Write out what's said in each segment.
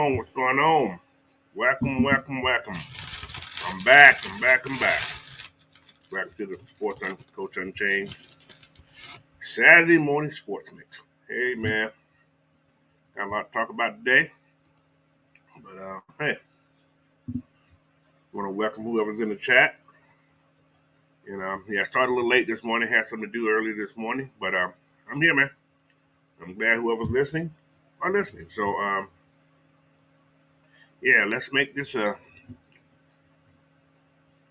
on? What's going on? Welcome, welcome, welcome. I'm back. I'm back. Back to the Sports Coach Unchained Saturday morning sports mix. Hey, man. Got a lot to talk about today. But, hey, want to welcome whoever's in the chat. I started a little late this morning. Had something to do early this morning. But I'm here, man. I'm glad whoever's listening are listening. So, let's make this a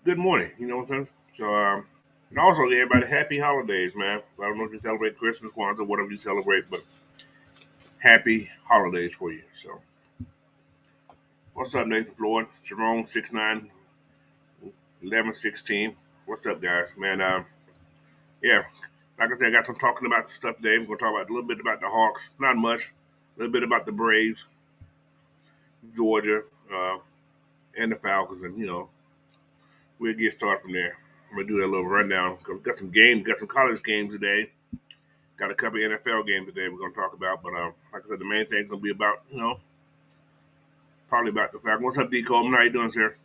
good morning. You know what I'm saying? So, and also, everybody, happy holidays, man. I don't know if you celebrate Christmas, Kwanzaa, whatever you celebrate, but happy holidays for you. So, what's up, Nathan Floyd? Jerome 691116. What's up, guys? Man, yeah, like I said, I got some talking about stuff today. We're going to talk about a little bit about the Hawks, not much, a little bit about the Braves, Georgia, and the Falcons, and, we'll get started from there. I'm going to do that little rundown. Got some college games today. Got a couple of NFL games today we're going to talk about. But like I said, the main thing is going to be about, probably about the Falcons. What's up, D. Coleman? How you doing, sir?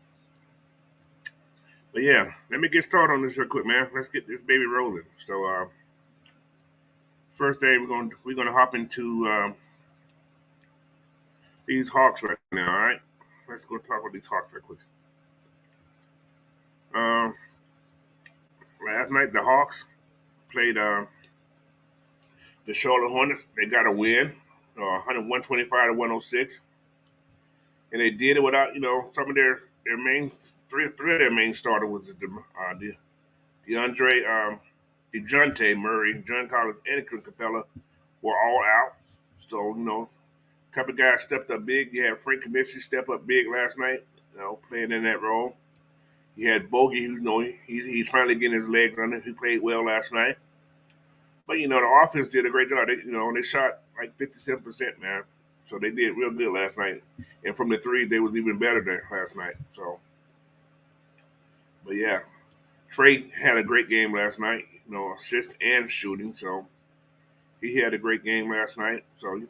But yeah, let me get started on this real quick, man. Let's get this baby rolling. So first thing we're gonna hop into these Hawks right now. All right, let's go talk about these Hawks real quick. Um, Last night the Hawks played the Charlotte Hornets. They got a win, 125 to 106, and they did it without some of their main three of their main starters was DeAndre DeJounte Murray, John Collins, and Clint Capella were all out. So a couple of guys stepped up big. You had Frank Kaminsky step up big last night, playing in that role. You had Bogey, he's finally getting his legs under. He played well last night. But the offense did a great job. They shot like 57%, man. So they did real good last night. And from the three, they was even better than last night. So, but yeah, Trey had a great game last night. Assist and shooting. So he had a great game last night. So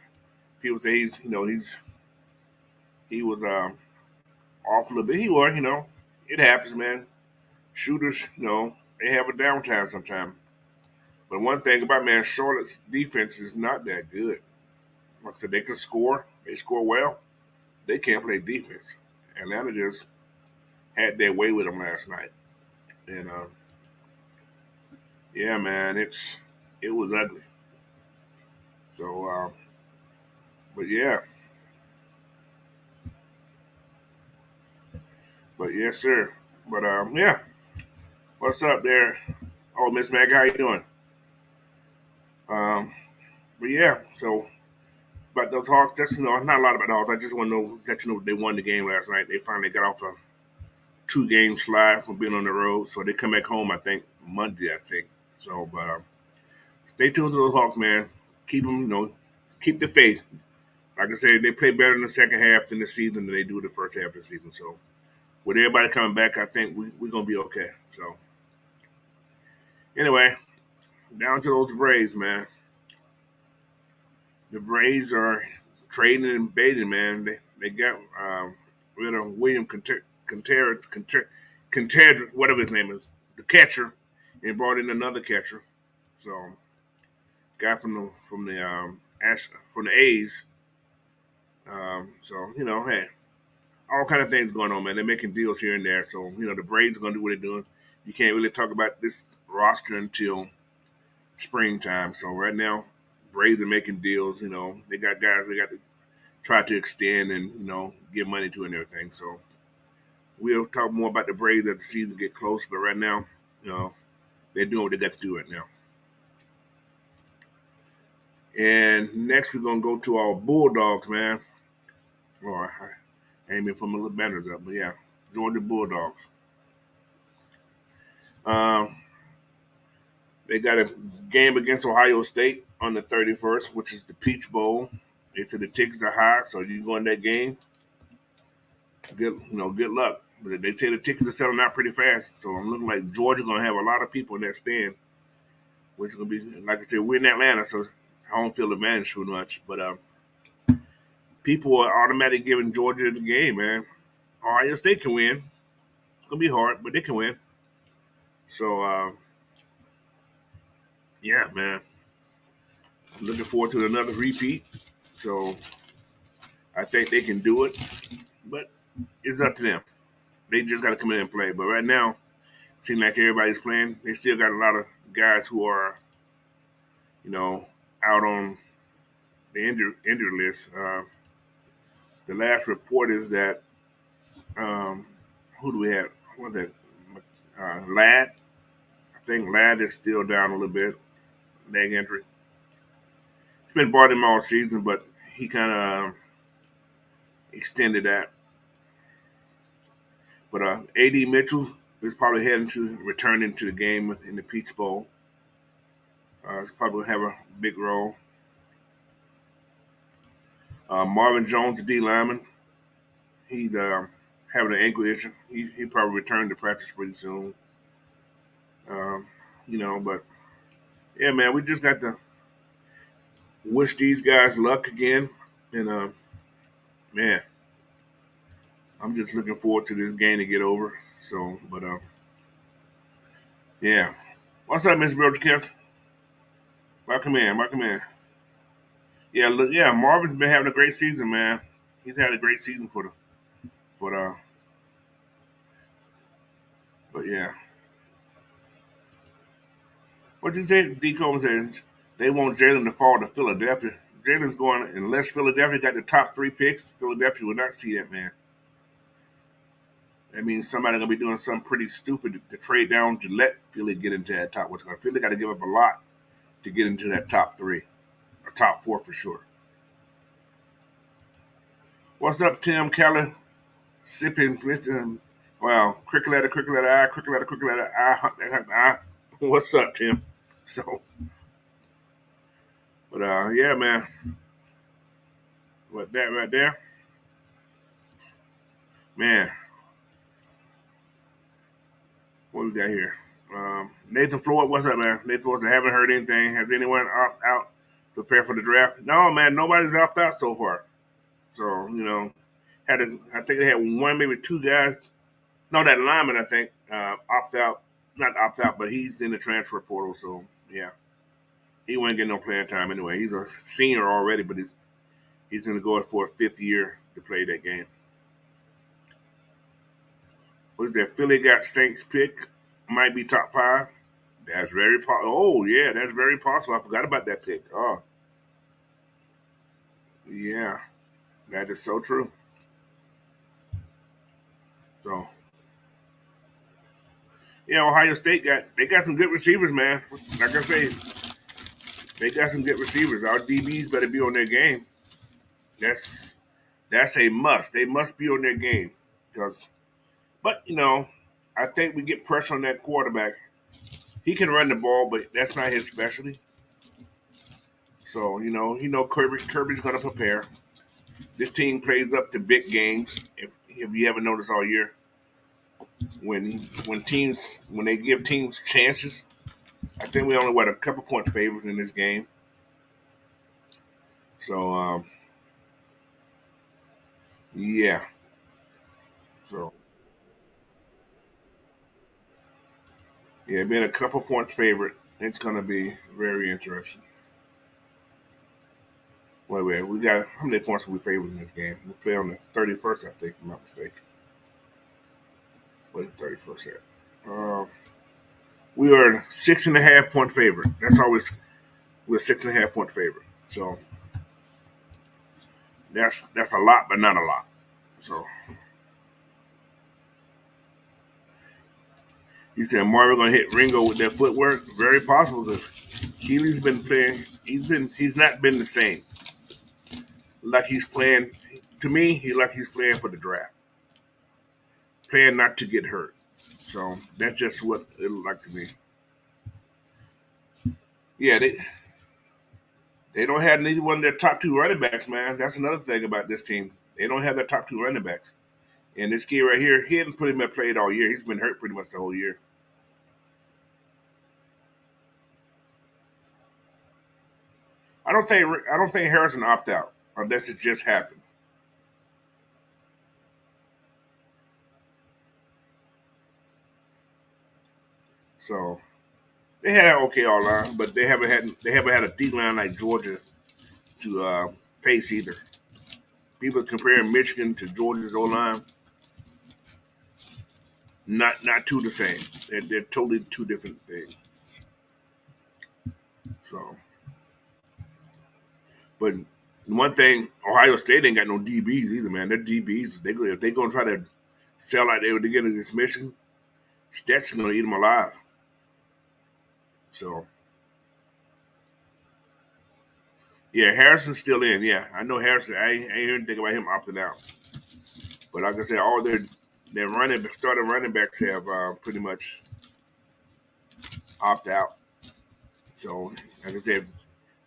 people say he was off a little bit. He was, it happens, man. Shooters, they have a downtime sometimes. But one thing about, man, Charlotte's defense is not that good. Like I said, they can score. They score well. They can't play defense. Atlanta just had their way with them last night. And, yeah, man, it was ugly. So, but yeah. But yes, sir. But, yeah. What's up there? Oh, Miss Maggie, how you doing? Um, but yeah, so about those Hawks, that's not a lot about the Hawks. I just want to let you know they won the game last night. They finally got off a 2-game slide from being on the road, so they come back home. I think Monday. I think so. But stay tuned to those Hawks, man. Keep them, keep the faith. Like I said, they play better in the second half than the season than they do the first half of the season. So with everybody coming back, I think we're gonna be okay. So anyway, down to those Braves, man. The Braves are trading and baiting, man. They got rid of William Contreras, whatever his name is, the catcher, and brought in another catcher. So, guy from the A's. So hey, all kind of things going on, man. They're making deals here and there. So the Braves are gonna do what they're doing. You can't really talk about this roster until springtime. So right now, Braves are making deals. They got guys they got to try to extend and give money to and everything. So we'll talk more about the Braves as the season get close. But right now, they're doing what they got to do right now. And next, we're gonna go to our Bulldogs, man. Or I ain't been putting my little banners up, but yeah, Georgia Bulldogs. Um, they got a game against Ohio State on the 31st, which is the Peach Bowl. They said the tickets are high, so you go in that game. Good luck. But they say the tickets are selling out pretty fast, so I'm looking like Georgia gonna have a lot of people in that stand, which is gonna be like I said, we're in Atlanta, so I don't feel advantage too much. But people are automatically giving Georgia the game, man. Ohio State can win. It's gonna be hard, but they can win. So yeah, man. I'm looking forward to another repeat. So I think they can do it, but it's up to them. They just got to come in and play. But right now, it seems like everybody's playing. They still got a lot of guys who are, you know, out on the injured list. The last report is that who do we have? What that? Ladd. I think Ladd is still down a little bit. Leg injury. It's been bothering him all season, but he kind of extended that. But AD Mitchell is probably heading to returning to the game in the Peach Bowl. He's probably have a big role. Marvin Jones, the D lineman, he's having an ankle issue. He probably return to practice pretty soon. Um, but yeah, man, we just got to wish these guys luck again. And man, I'm just looking forward to this game to get over. So, but yeah. What's up, Miss Broach Kemp? Welcome in, welcome in. Yeah, look, yeah, Marvin's been having a great season, man. He's had a great season for the. But yeah, what you say? D. Combs said they want Jalen to fall to Philadelphia. Jalen's going unless Philadelphia got the top three picks. Philadelphia would not see that man. That means somebody gonna be doing something pretty stupid to trade down to let Philly get into that top. What's going? Philly got to give up a lot to get into that top three or top four for sure. What's up, Tim Keller? Sipping, listen. Well, cricket letter, cricket letter, I. What's up, Tim? So, but yeah, man. What that right there, man. What we got here? Nathan Floyd, what's up, man? Nathan Floyd, I haven't heard anything. Has anyone opt out to prepare for the draft? No, man. Nobody's opted out so far. So I think they had one, maybe two guys. No, that lineman, I think, opt out. Not opt out, but he's in the transfer portal. So yeah, he won't get no playing time anyway. He's a senior already, but he's going to go for a fifth year to play that game. What's that? Philly got Saints pick. Might be top five. That's very possible. Oh yeah, that's very possible. I forgot about that pick. Oh yeah, that is so true. So yeah, Ohio State got some good receivers, man. Like I say, they got some good receivers. Our DBs better be on their game. That's that's a must. They must be on their game because, but I think we get pressure on that quarterback. He can run the ball, but that's not his specialty. So Kirby's going to prepare. This team plays up to big games. If you haven't noticed all year, when they give teams chances, I think we only were a couple point favorite in this game. So yeah, so yeah, being a couple points favorite, it's going to be very interesting. Wait, we got how many points are we favored in this game? We play on the 31st, I think, if I'm not mistaken. What is the 31st at? We are a 6.5 point favorite. That's always we're a 6.5 point favorite. So that's a lot, but not a lot. So he said Marvin gonna hit Ringo with that footwork. Very possible because Keely's been playing. He's not been the same. Like he's playing. To me, he's playing for the draft, playing not to get hurt. So that's just what it looked like to me. Yeah, they don't have neither one of their top two running backs, man. That's another thing about this team. They don't have their top two running backs. And this kid right here, he hadn't pretty much played all year. He's been hurt pretty much the whole year. I don't think Harrison opt out unless it just happened. So they had an okay all line, but they haven't had a D line like Georgia to face either. People comparing Michigan to Georgia's O line, not two the same. They're totally two different things. So, but one thing, Ohio State ain't got no DBs either, man. Their DBs, if they gonna try to sell out there to get against Michigan, Stetson gonna eat them alive. So yeah, Harrison's still in. Yeah, I know Harrison. I ain't heard anything about him opting out. But like I said, all their starting running backs have pretty much opt out. So like I said,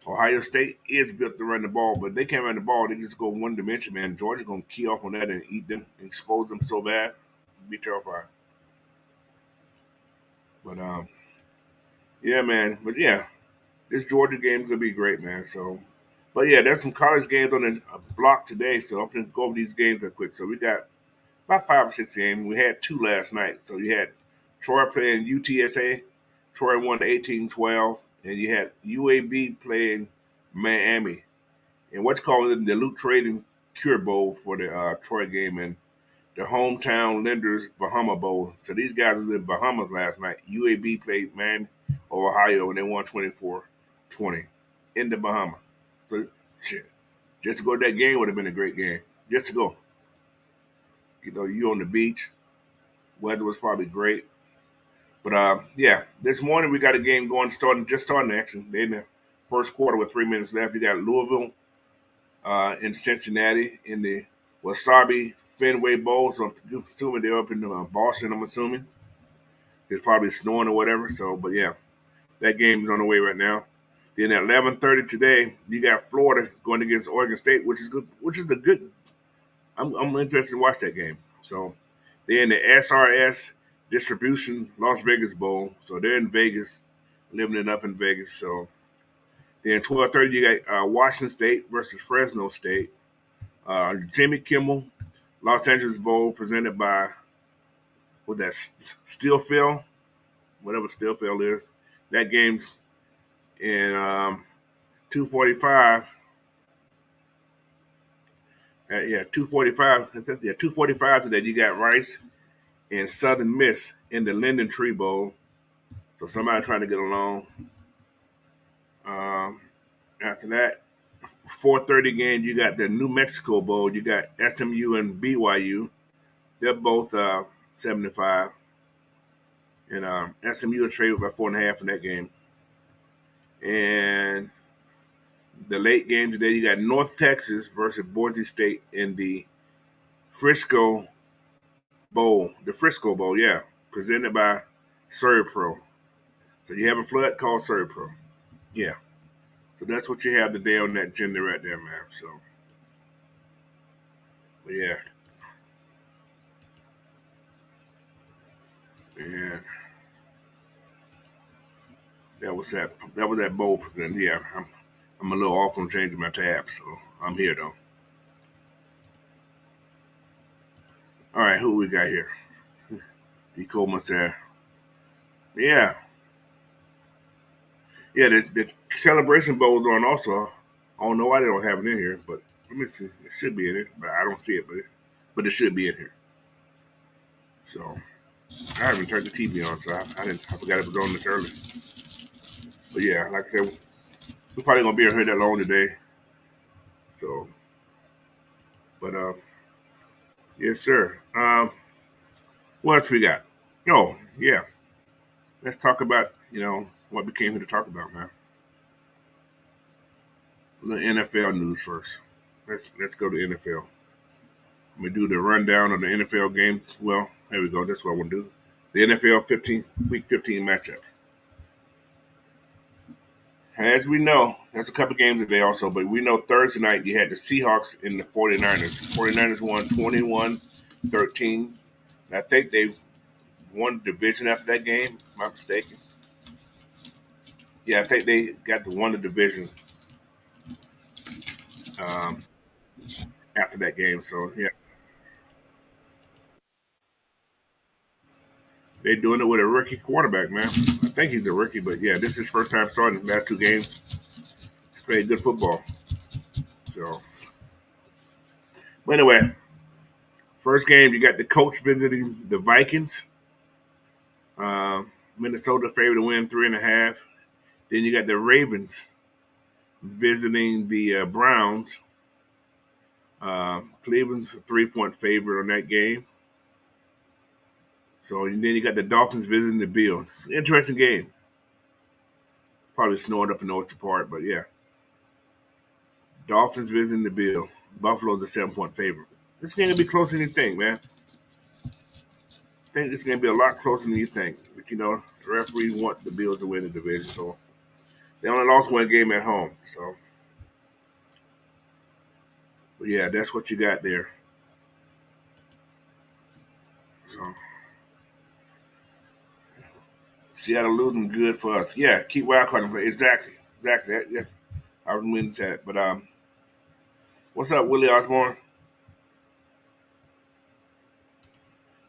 Ohio State is built to run the ball, but they can't run the ball. They just go one dimension, man. Georgia gonna key off on that and eat them, expose them so bad, be terrified. But yeah, man. But yeah, this Georgia game is gonna be great, man. So, but yeah, there's some college games on the block today, so I'm gonna go over these games real quick. So we got about 5 or 6 games. We had two last night. So you had Troy playing UTSA. Troy won 18-12, and you had UAB playing Miami. And what's called it the Loot Trading Cure Bowl for the Troy game and the hometown lenders Bahama Bowl. So these guys was in Bahamas last night. UAB played Man Ohio and they won 24-20 in the Bahamas. So shit. Just to go to that game would have been a great game. Just to go. You on the beach. Weather was probably great. But yeah, this morning we got a game starting actually. They in the first quarter with 3 minutes left. You got Louisville in Cincinnati in the Wasabi Fenway Bowl. So I'm assuming they're up in Boston. I'm assuming it's probably snowing or whatever. So, but yeah, that game is on the way right now. Then at 11:30 today, you got Florida going against Oregon State, which is good. Which is the good. I'm interested to watch that game. So they're in the SRS Distribution Las Vegas Bowl. So they're in Vegas, living it up in Vegas. So then 12:30, you got Washington State versus Fresno State. Jimmy Kimmel, Los Angeles Bowl, presented by what that Steelfield, whatever Steelfield is. That game's in 2:45. Yeah, 2:45. Yeah, 2:45 today. You got Rice and Southern Miss in the Linden Tree Bowl. So somebody trying to get along. Um, After that, 4:30 game. You got the New Mexico Bowl. You got SMU and BYU. They're both 75. And SMU is favored by 4.5 in that game. And the late game today, you got North Texas versus Boise State in the Frisco Bowl. The Frisco Bowl, yeah. Presented by Pro. So you have a flood called Pro. Yeah. So that's what you have today on that agenda right there, man. So, but yeah. And that bowl present. Yeah. I'm a little off on changing my tab, so I'm here though. All right, who we got here? D. Coleman said, yeah, yeah. The celebration bowls on also. I don't know why they don't have it in here, but let me see. It should be in it, but I don't see it. But it should be in here. So I haven't turned the TV on, so I didn't. I forgot it was on this early. But yeah, like I said, we're probably gonna be here that long today. So, but yes, sir. What else we got? Oh, yeah. Let's talk about what we came here to talk about, man. The NFL news first. Let's go to NFL. I'm gonna do the rundown of the NFL games. Well, here we go. That's what I want to do. The NFL 15 matchup. As we know, there's a couple games today also, but we know Thursday night you had the Seahawks and the 49ers. 49ers won 21-13. I think they won the division after that game, if I'm not mistaken. Yeah, I think they got to won the division um, after that game. So yeah, They're doing it with a rookie quarterback, man. I think he's a rookie, but yeah, this is his first time starting the last two games. He's played good football. So, but anyway, first game you got the coach visiting the Vikings. Uh, Minnesota favored to win 3.5. Then you got the Ravens visiting the Browns. Cleveland's a 3-point favorite on that game. So and then you got the Dolphins visiting the Bills. It's an interesting game. Probably snowing up in Orchard Park, but yeah. Dolphins visiting the Bill. Buffalo's a 7-point favorite. This game gonna be closer than you think, man. I think it's gonna be a lot closer than you think. But you know, the referee want the Bills to win the division, so they only lost one game at home. So, but yeah, that's what you got there. So Seattle losing good for us. Yeah, keep wild card and play. Exactly, exactly. Yes, I was meaning to that. But what's up, Willie Osborne?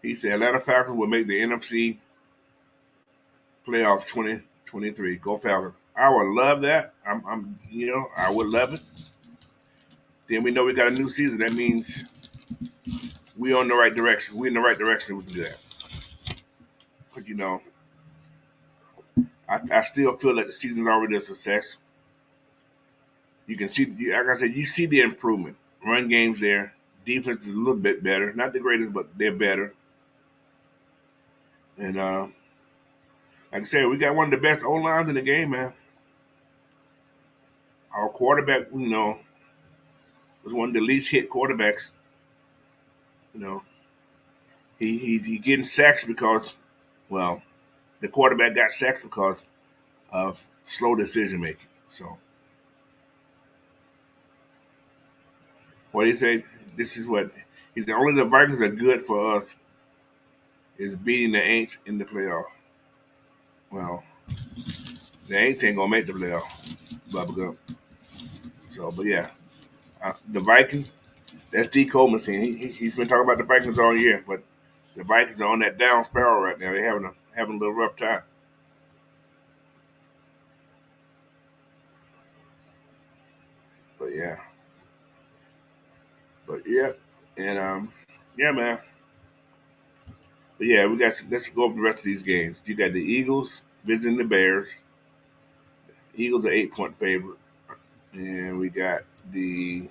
He said Atlanta Falcons will make the NFC playoff 2023. Go Falcons. I would love that. I would love it. Then we know we got a new season. That means we on the right direction. We in the right direction. We can do that. But you know, I still feel that the season's already a success. You can see, like I said, you see the improvement. Run game's there. Defense is a little bit better. Not the greatest, but they're better. And like I said, we got one of the best O lines in the game, man. Our quarterback, was one of the least hit quarterbacks. You know, he getting sacks because, well, the quarterback got sacks because of slow decision making. So, what he said, this is what he's the only the Vikings are good for us is beating the Aints in the playoff. Well, the Aints ain't gonna make the playoff, Bubba. So, but yeah, the Vikings. That's D. Coleman's team. He's been talking about the Vikings all year, but the Vikings are on that down spiral right now. They're having a little rough time. But yeah, but yeah, and yeah, man. But yeah, let's go over the rest of these games. You got the Eagles visiting the Bears. Eagles are 8-point favorite, and we got the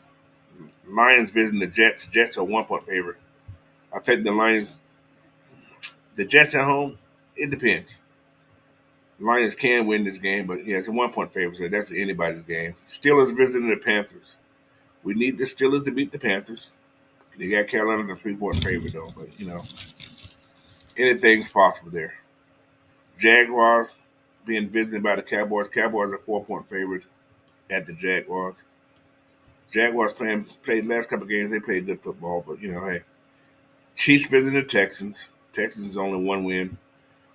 Lions visiting the Jets. Jets are 1-point favorite. I take the Lions. The Jets at home. It depends. Lions can win this game, but yeah, it's a 1-point favorite, so that's anybody's game. Steelers visiting the Panthers. We need the Steelers to beat the Panthers. They got Carolina the 3-point favorite though, but anything's possible there. Jaguars being visited by the Cowboys. Cowboys are 4-point favorite at the Jaguars. Jaguars played last couple of games. They played good football, but hey. Chiefs visiting the Texans. Texans only one win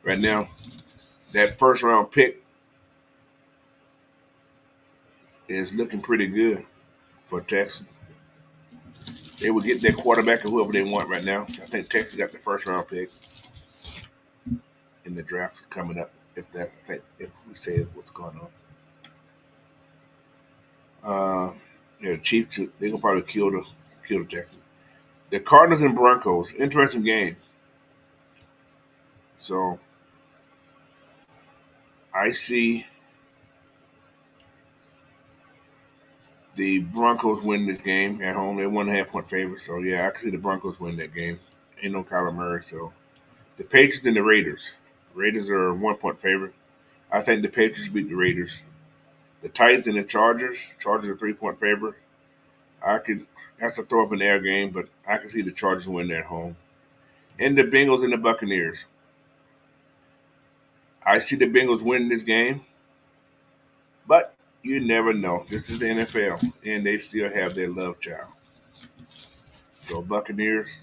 right now. That first round pick is looking pretty good for Texas. They will get their quarterback or whoever they want right now. I think Texas got the first round pick in the draft coming up. If we say what's going on, the Chiefs they gonna probably kill the Texans. The Cardinals and Broncos, interesting game. So I see the Broncos win this game at home. They're 1.5-point favorite. So yeah, I can see the Broncos win that game. Ain't no Kyler Murray. So the Patriots and the Raiders. Raiders are 1-point favorite. I think the Patriots beat the Raiders. The Titans and the Chargers. Chargers are 3-point favorite. That's a throw up in the air game, but I can see the Chargers win at home. And the Bengals and the Buccaneers. I see the Bengals winning this game, but you never know. This is the NFL, and they still have their love child. So Buccaneers,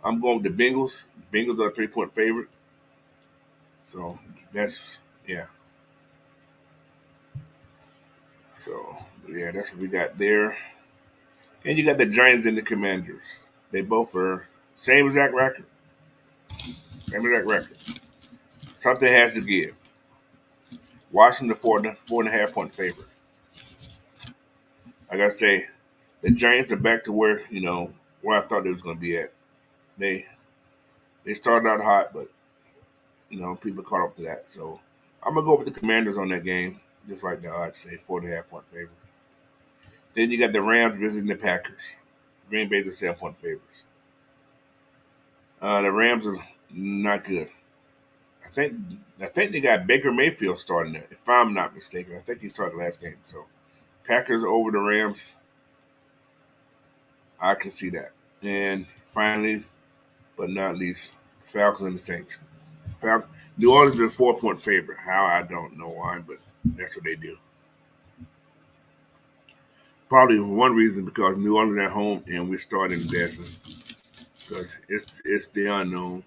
I'm going with the Bengals. Bengals are a 3-point favorite. So that's yeah. So yeah, that's what we got there. And you got the Giants and the Commanders. They both are same exact record. Same exact record. Something has to give. Washington, 4.5 point favorite. Like I say, the Giants are back to where I thought they was going to be at. They they started out hot, but people caught up to that. So I'm gonna go with the Commanders on that game, just like the odds say, 4.5 point favorite. Then you got the Rams visiting the Packers. Green Bay's the 7 point favorites. The Rams are not good. I think I think they got Baker Mayfield starting there, if I'm not mistaken. I think he started last game. So Packers over the Rams, I can see that. And finally, but not least, Falcons and the Saints. New Orleans is a 4 point favorite. How I don't know why, but that's what they do. Probably one reason because New Orleans at home and we're starting Desmond because it's the unknown.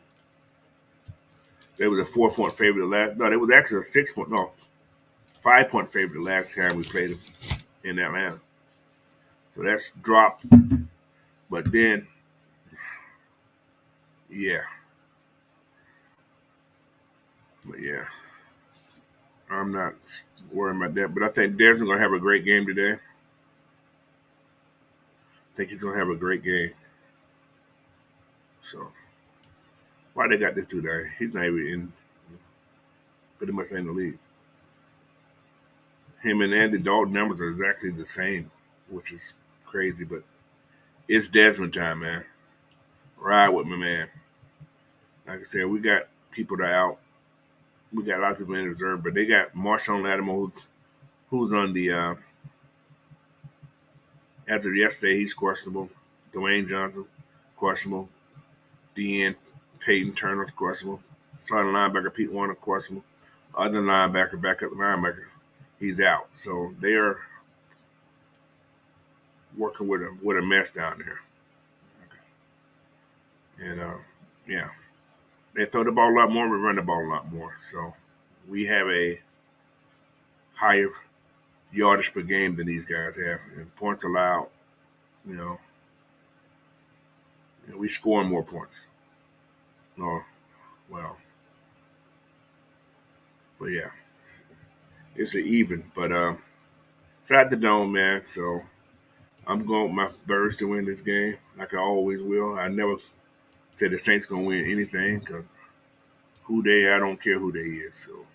They was a 4 point favorite last. No, they was actually a 6 point. No, 5 point favorite the last time we played them in Atlanta. So that's dropped. But then, yeah, but yeah, I'm not worried about that. But I think Desmond's gonna have a great game today. I think he's gonna have a great game. So why they got this dude there? He's not even in pretty much in the league. Him and Andy Dalton numbers are exactly the same, which is crazy. But it's Desmond time, man. Ride with me, man. Like I said, we got people that are out. We got a lot of people in reserve, but they got Marshawn Lattimore, who's on the as of yesterday, he's questionable. Dwayne Johnson, questionable. DN Peyton Turner, questionable. Starting linebacker Pete Warner, questionable. Other linebacker, backup linebacker, he's out. So they are working with a mess down there. And yeah, they throw the ball a lot more. We run the ball a lot more. So we have a higher yardage per game than these guys have, and points allowed. You know, we scoring more points. No, well, but yeah, it's an even. But it's at the dome, man. So I'm going with my Birds to win this game, like I always will. I never said the Saints gonna win anything because I don't care who they is. So,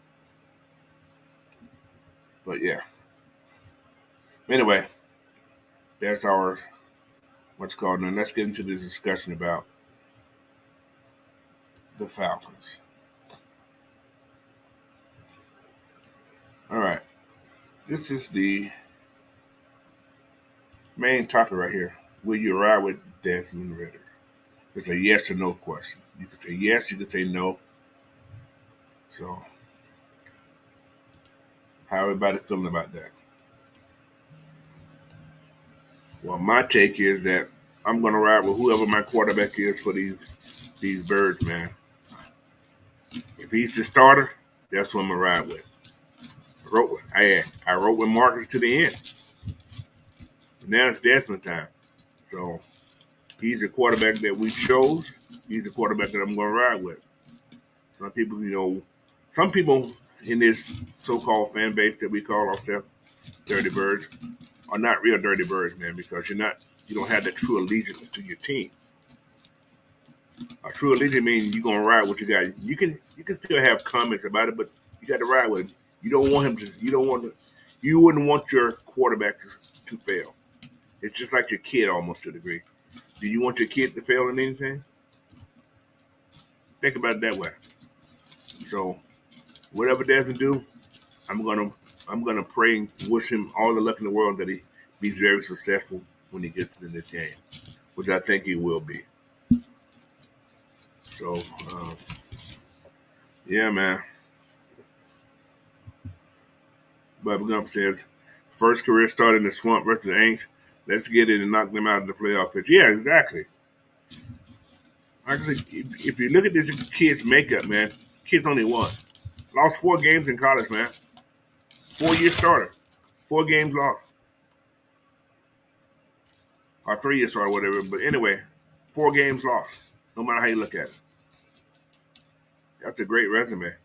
but yeah. Anyway, that's our what's called. Now let's get into this discussion about the Falcons. All right, this is the main topic right here. Will you ride with Desmond Ritter? It's a yes or no question. You can say yes, you can say no. So, how everybody feeling about that? Well, my take is that I'm gonna ride with whoever my quarterback is for these birds, man. If he's the starter, that's who I'm gonna ride with. I wrote with Marcus to the end. Now it's Desmond time. So he's a quarterback that we chose. He's a quarterback that I'm gonna ride with. Some people, some people in this so-called fan base that we call ourselves dirty birds are not real dirty birds, man, because you don't have that true allegiance to your team. A true allegiance means you're gonna ride what you got. You can still have comments about it, but you got to ride with him. You don't want him to. You don't want to. You wouldn't want your quarterback to fail. It's just like your kid, almost to a degree. Do you want your kid to fail in anything? Think about it that way. So whatever Desmond do, I'm gonna I'm gonna pray and wish him all the luck in the world that he be very successful when he gets in this game, which I think he will be. So yeah, man. Bubba Gump says, first career start in the swamp versus the Aints. Let's get it and knock them out of the playoff pitch. Yeah, exactly. Like I said, if you look at this kid's makeup, man, kid's only won. Lost 4 games in college, man. 4 year starter. 4 games lost. Or 3 year starter, whatever. But anyway, 4 games lost. No matter how you look at it. That's a great resume.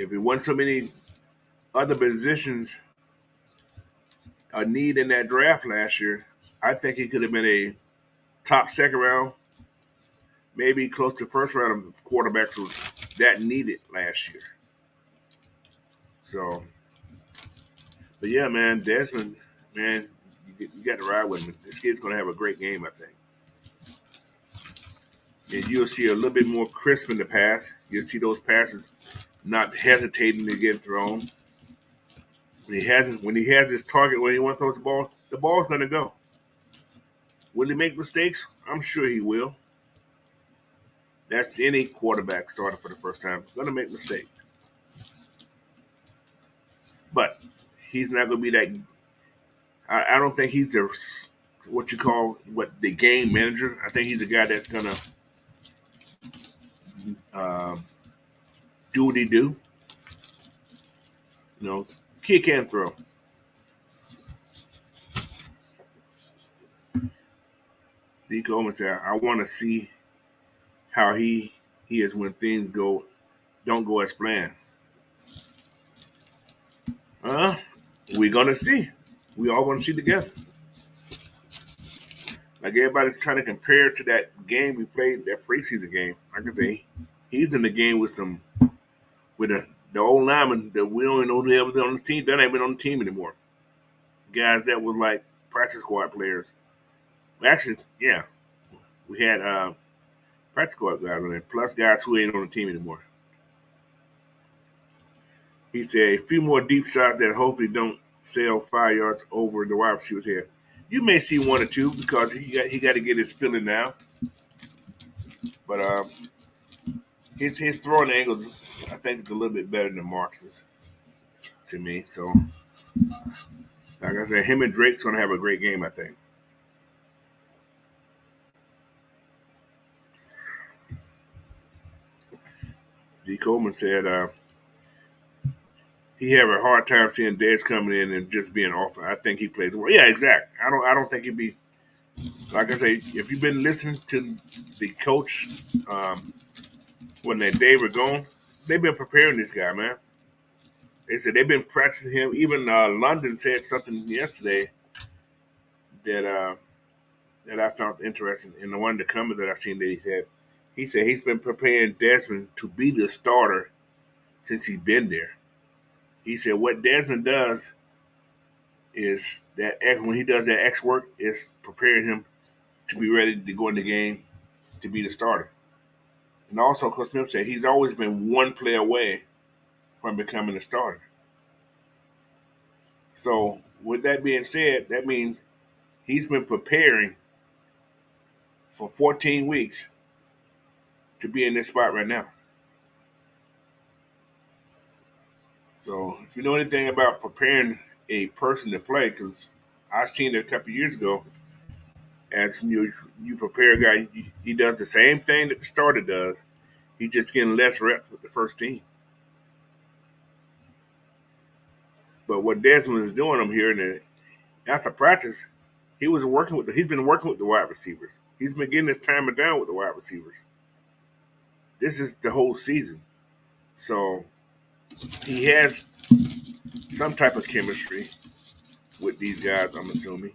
If it wasn't so many other positions a need in that draft last year, I think he could have been a top second round, maybe close to first round of quarterbacks was that needed last year. So, but yeah, man, Desmond, man, you got to ride with him. This kid's going to have a great game, I think. And you'll see a little bit more crisp in the pass. You'll see those passes not hesitating to get thrown. When he has his target where he wants to throw the ball's going to go. Will he make mistakes? I'm sure he will. That's any quarterback starting for the first time. Going to make mistakes. But he's not going to be that. I don't think he's what you call the game manager. I think he's the guy that's going to do what he do. You know, kid can throw. Nico Coleman said, "I want to see how he is when things don't go as planned." Uh, we're gonna see. We all gonna see together. Like everybody's trying to compare to that game we played, that preseason game. Like I say, he's in the game with the old lineman that we don't even know who ever on the team. They're not even on the team anymore. Guys that was like practice squad players. Actually, yeah, we had practice squad guys on there, plus guys who ain't on the team anymore. He said a few more deep shots that hopefully don't sail 5 yards over the wide receiver's head. You may see one or two because he got to get his feeling now. But his throwing angles, I think, is a little bit better than Marcus's to me. So, like I said, him and Drake's gonna have a great game, I think. D. Coleman said he have a hard time seeing Dez coming in and just being off. I think he plays well. Yeah, exactly. I don't think he'd be like I say. If you've been listening to the coach when they were gone, they've been preparing this guy, man. They said they've been practicing him. Even London said something yesterday that that I found interesting. In the one of the comments that I seen that he said he's been preparing Desmond to be the starter since he's been there. He said what Desmond does is that when he does that X work, is preparing him to be ready to go in the game to be the starter. And also, Coach Smith said he's always been one play away from becoming a starter. So, with that being said, that means he's been preparing for 14 weeks to be in this spot right now. So, if you know anything about preparing a person to play, because I seen it a couple of years ago, as you prepare a guy, he does the same thing that the starter does. He just getting less reps with the first team. But what Desmond is doing, I'm hearing that after practice, he's been working with the wide receivers. He's been getting his timer down with the wide receivers. This is the whole season. So he has some type of chemistry with these guys, I'm assuming.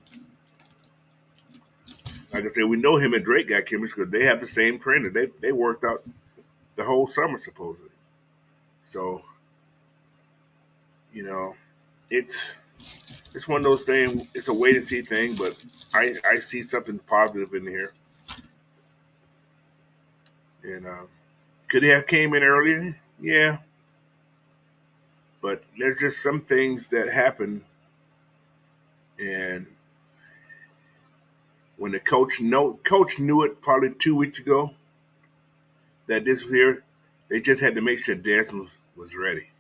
Like I said, we know him and Drake got chemistry because they have the same trainer. They worked out the whole summer supposedly. So, you know, it's one of those things. It's a wait and see thing, but I see something positive in here. And could he have came in earlier? Yeah, but there's just some things that happen, and when the coach knew it probably 2 weeks ago that this was here, they just had to make sure Desmond was ready.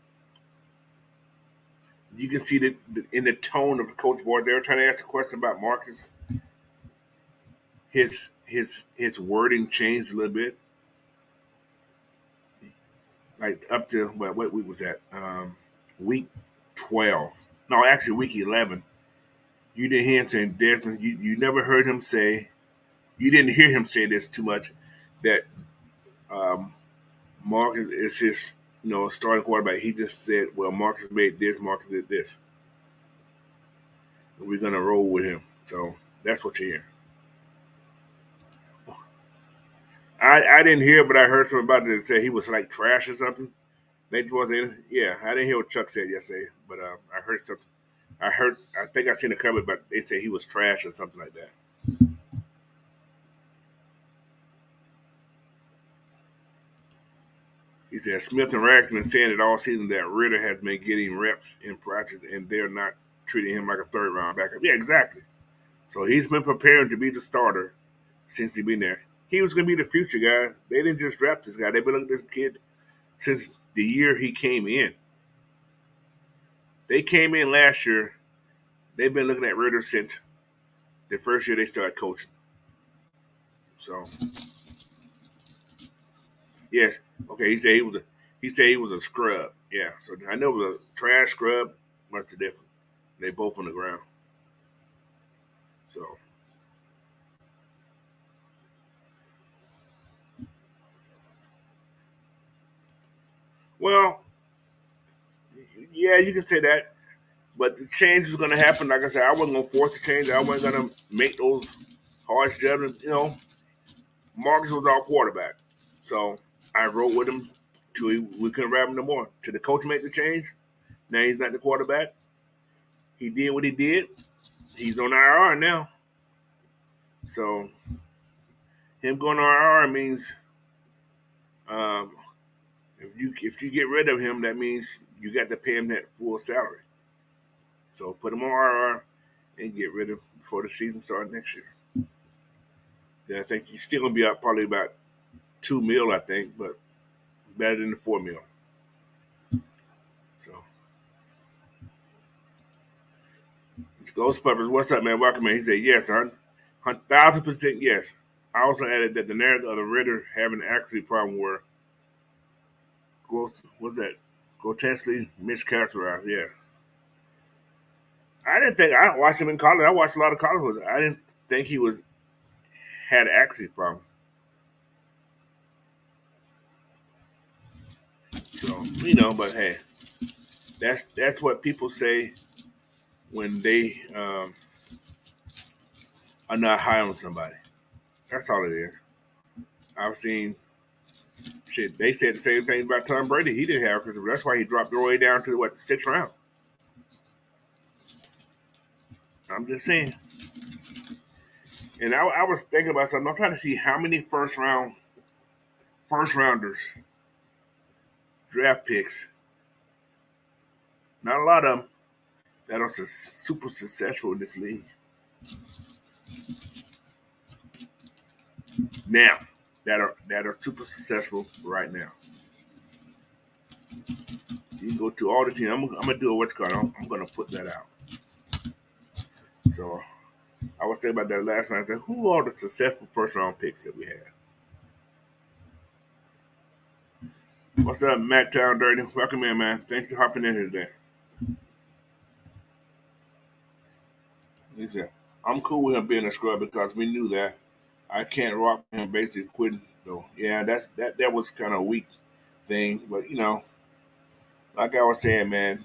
You can see that in the tone of the coach voice. They were trying to ask a question about Marcus. His wording changed a little bit, like up to what week was that? Week 12. No, actually week 11. You didn't hear him saying Desmond. You never heard him say. You didn't hear him say this too much. That Marcus is his starting quarterback. He just said, "Well, Marcus made this, Marcus did this. And we're gonna roll with him." So that's what you're hearing. I didn't hear, but I heard something about it that said he was like trash or something. Maybe wasn't. Yeah, I didn't hear what Chuck said yesterday, but I heard something. I think I seen a comment, but they said he was trash or something like that. He said Smith and Rags been saying it all season that Ritter has been getting reps in practice and they're not treating him like a third round backup. Yeah, exactly. So he's been preparing to be the starter since he's been there. He was going to be the future guy. They didn't just draft this guy. They've been looking at this kid since the year he came in. They came in last year. They've been looking at Ritter since the first year they started coaching. So yes, okay. He said he was a scrub. Yeah, so I know it was a trash scrub. What's the difference? They both on the ground. So well, yeah, you can say that. But the change is going to happen. Like I said, I wasn't going to force the change. I wasn't going to make those harsh judgments. Marcus was our quarterback. So I wrote with him till we couldn't wrap him no more. Till the coach made the change. Now he's not the quarterback. He did what he did. He's on IR now. So him going on IR means um, if you get rid of him, that means you got to pay him that full salary. So put him on IR and get rid of him before the season starts next year. Then I think he's still gonna be up probably about 2 mil, I think, but better than the 4 mil. So Ghost Puppers, what's up, man? Welcome, man. He said yes, 1,000% yes. I also added that the narrative of the Ritter having an accuracy problem were what's that? Grotesquely mischaracterized. Yeah, I didn't think I watched him in college. I watched a lot of college ones. I didn't think he was had an accuracy problem. So but hey, that's what people say when they are not high on somebody. That's all it is. I've seen shit. They said the same thing about Tom Brady. He didn't have accuracy. That's why he dropped the way down to what the sixth round. I'm just saying. And I was thinking about something. I'm trying to see how many first rounders, draft picks. Not a lot of them that are super successful in this league now. That are super successful right now. You can go to all the teams. I'm gonna do a what's called. I'm gonna put that out. So I was thinking about that last night. I said, who are the successful first round picks that we had? What's up, Matt Town Dirty? Welcome in, man. Thanks for hopping in here today. He said, I'm cool with him being a scrub because we knew that. I can't rock him basically quitting though. Yeah, that was kind of a weak thing. But like I was saying, man,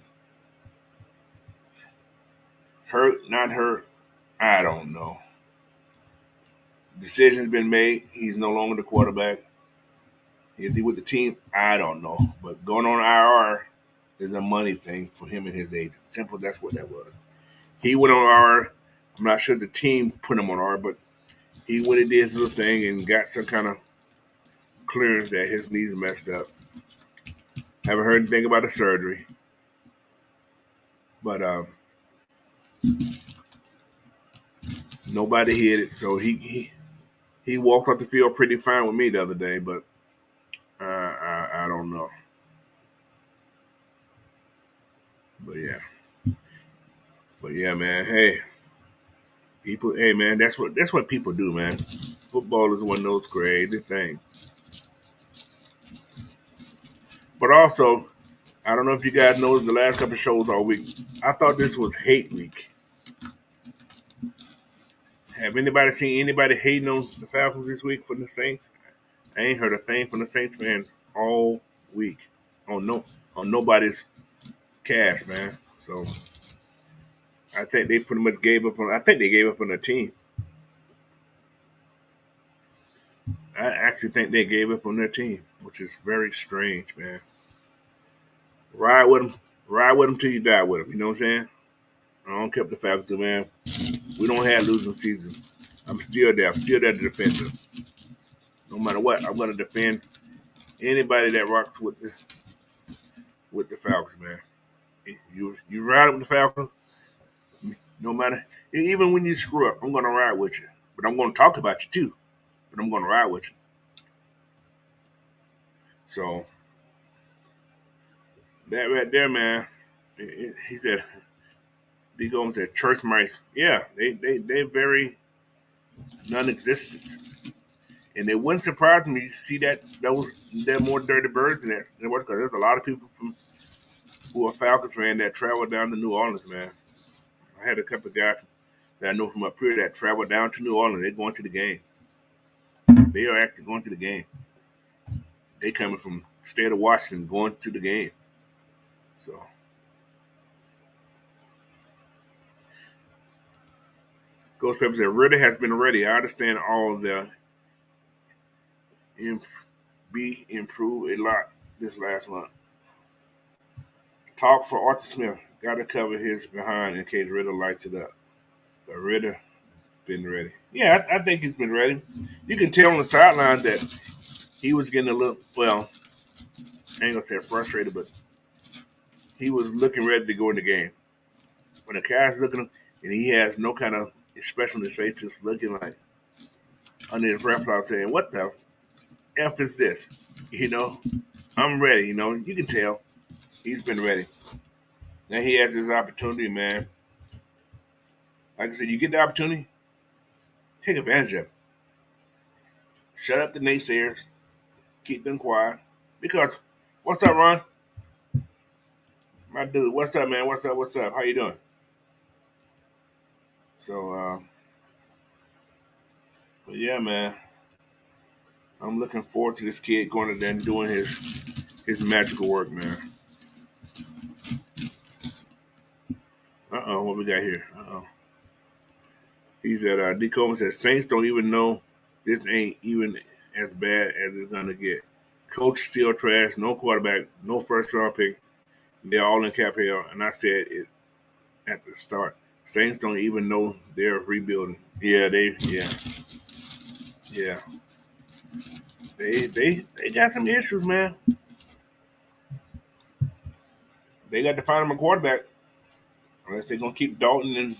hurt, not hurt, I don't know. Decision's been made. He's no longer the quarterback. Is he with the team? I don't know. But going on IR is a money thing for him and his agent. Simple, that's what that was. He went on IR. I'm not sure the team put him on IR, but he went and did his little thing and got some kind of clearance that his knees messed up. Haven't heard anything about the surgery. But nobody hit it. So he walked off the field pretty fine with me the other day, but I don't know. But yeah. But yeah, man. Hey man, that's what people do, man. Football is one of those crazy things. But also, I don't know if you guys noticed the last couple of shows all week. I thought this was hate week. Have anybody seen anybody hating on the Falcons this week from the Saints? I ain't heard a thing from the Saints fans all week. on no on nobody's cast, man. So I think they pretty much gave up on. I think they gave up on the team. I actually think they gave up on their team, which is very strange, man. Ride with them, ride with them till you die with them. You know what I'm saying? I don't care what the Falcons do, man. We don't have losing season. I'm still there. I'm still there to defend them. No matter what, I'm going to defend anybody that rocks with the Falcons, man. You ride with the Falcons, no matter even when you screw up, I'm going to ride with you. But I'm going to talk about you too. But I'm going to ride with you. So that right there, man. He said, D. Gomes said, church mice. Yeah, they very non-existent. And it wouldn't surprise me to see that there more dirty birds in there. Because there's a lot of people from who are Falcons fans that travel down to New Orleans, man. I had a couple of guys that I know from up here that travel down to New Orleans. They're going to the game. They are actually going to the game. They coming from the state of Washington going to the game. So Ghost Pepper said, Ritter has been ready. I understand all the be improved a lot this last month. Talk for Arthur Smith. Got to cover his behind in case Ritter lights it up. But Ritter been ready. Yeah, I think he's been ready. You can tell on the sideline that he was getting a little, well, I ain't gonna say frustrated, but he was looking ready to go in the game. When the guy's looking and he has no kind of expression on his face, just looking like under his breath, out saying, "What the f is this?" You know, I'm ready. You know, you can tell he's been ready. Now he has this opportunity, man. Like I said, you get the opportunity, take advantage of it. Shut up the naysayers, keep them quiet. Because what's up, Ron? My dude, what's up, man? What's up? What's up? How you doing? So, but yeah, man, I'm looking forward to this kid going in there and doing his magical work, man. What we got here? He's at D. Coleman says Saints don't even know this ain't even as bad as it's gonna get. Coach still trash, no quarterback, no first round pick. They're all in cap hell, and I said it at the start. Saints don't even know they're rebuilding. Yeah, yeah. They got some issues, man. They got to find them a quarterback unless they're gonna keep Dalton and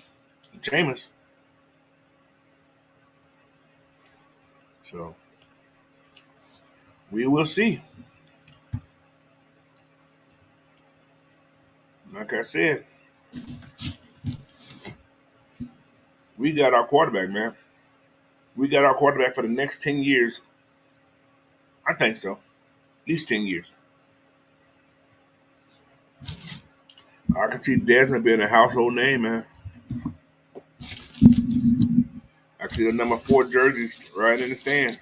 Jameis. So we will see. Like I said, we got our quarterback, man. We got our quarterback for the next 10 years. I think so. At least 10 years. I can see Desmond being a household name, man. I can see the number 4 jerseys right in the stand.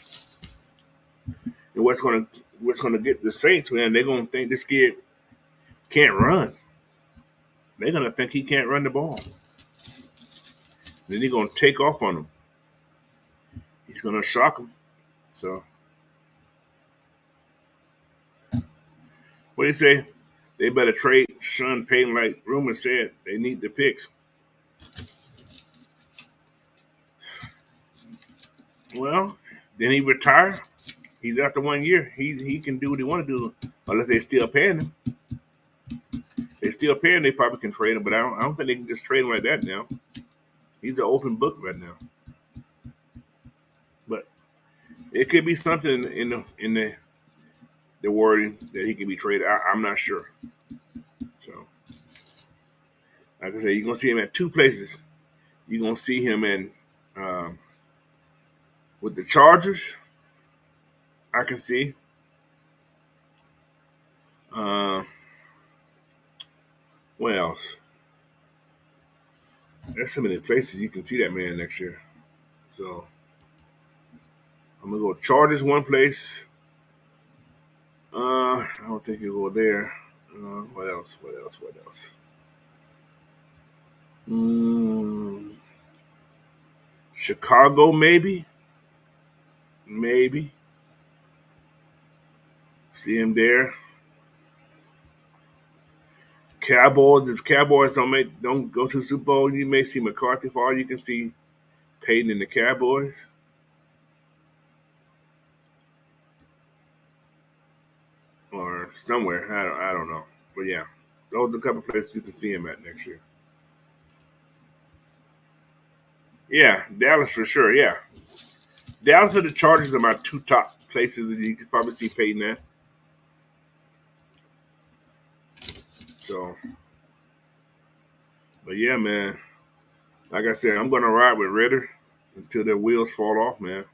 And what's gonna get the Saints, man? They're gonna think this kid can't run. They're gonna think he can't run the ball. Then they're gonna take off on him. He's gonna shock them. So what do you say? They better trade Sean Payton like rumors said. They need the picks. Well, then he retire. He's after 1 year. He can do what he want to do unless they still paying him. They still paying. They probably can trade him, but I don't think they can just trade him like that now. He's an open book right now. But it could be something in the wording that he can be traded. I'm not sure. So, like I said, you're gonna see him at 2 places. You're gonna see him in with the Chargers. I can see. Uh, what else? There's so many places you can see that man next year. So I'm gonna go Chargers one place. I don't think he'll go there. What else? What else? What else? Mm, Chicago, maybe. Maybe see him there. Cowboys. If Cowboys don't go to the Super Bowl, you may see McCarthy. For all you can see, Peyton and the Cowboys, or somewhere. I don't know. But yeah, those are a couple places you can see him at next year. Yeah, Dallas for sure. Yeah, Dallas and the Chargers are my two top places that you could probably see Peyton at. So, but yeah, man. Like I said, I'm gonna ride with Ritter until their wheels fall off, man.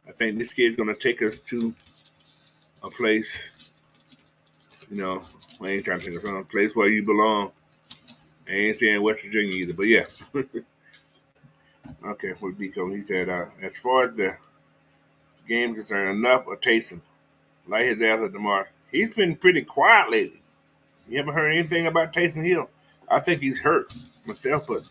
I think this kid's gonna take us to a place, you know, I ain't trying to think of some place where you belong. I ain't saying West Virginia either, but yeah. Okay, what Biko? He said, as far as the game concerned, enough or Taysom. Like his ass at Demar. He's been pretty quiet lately. You haven't heard anything about Taysom Hill? I think he's hurt myself, but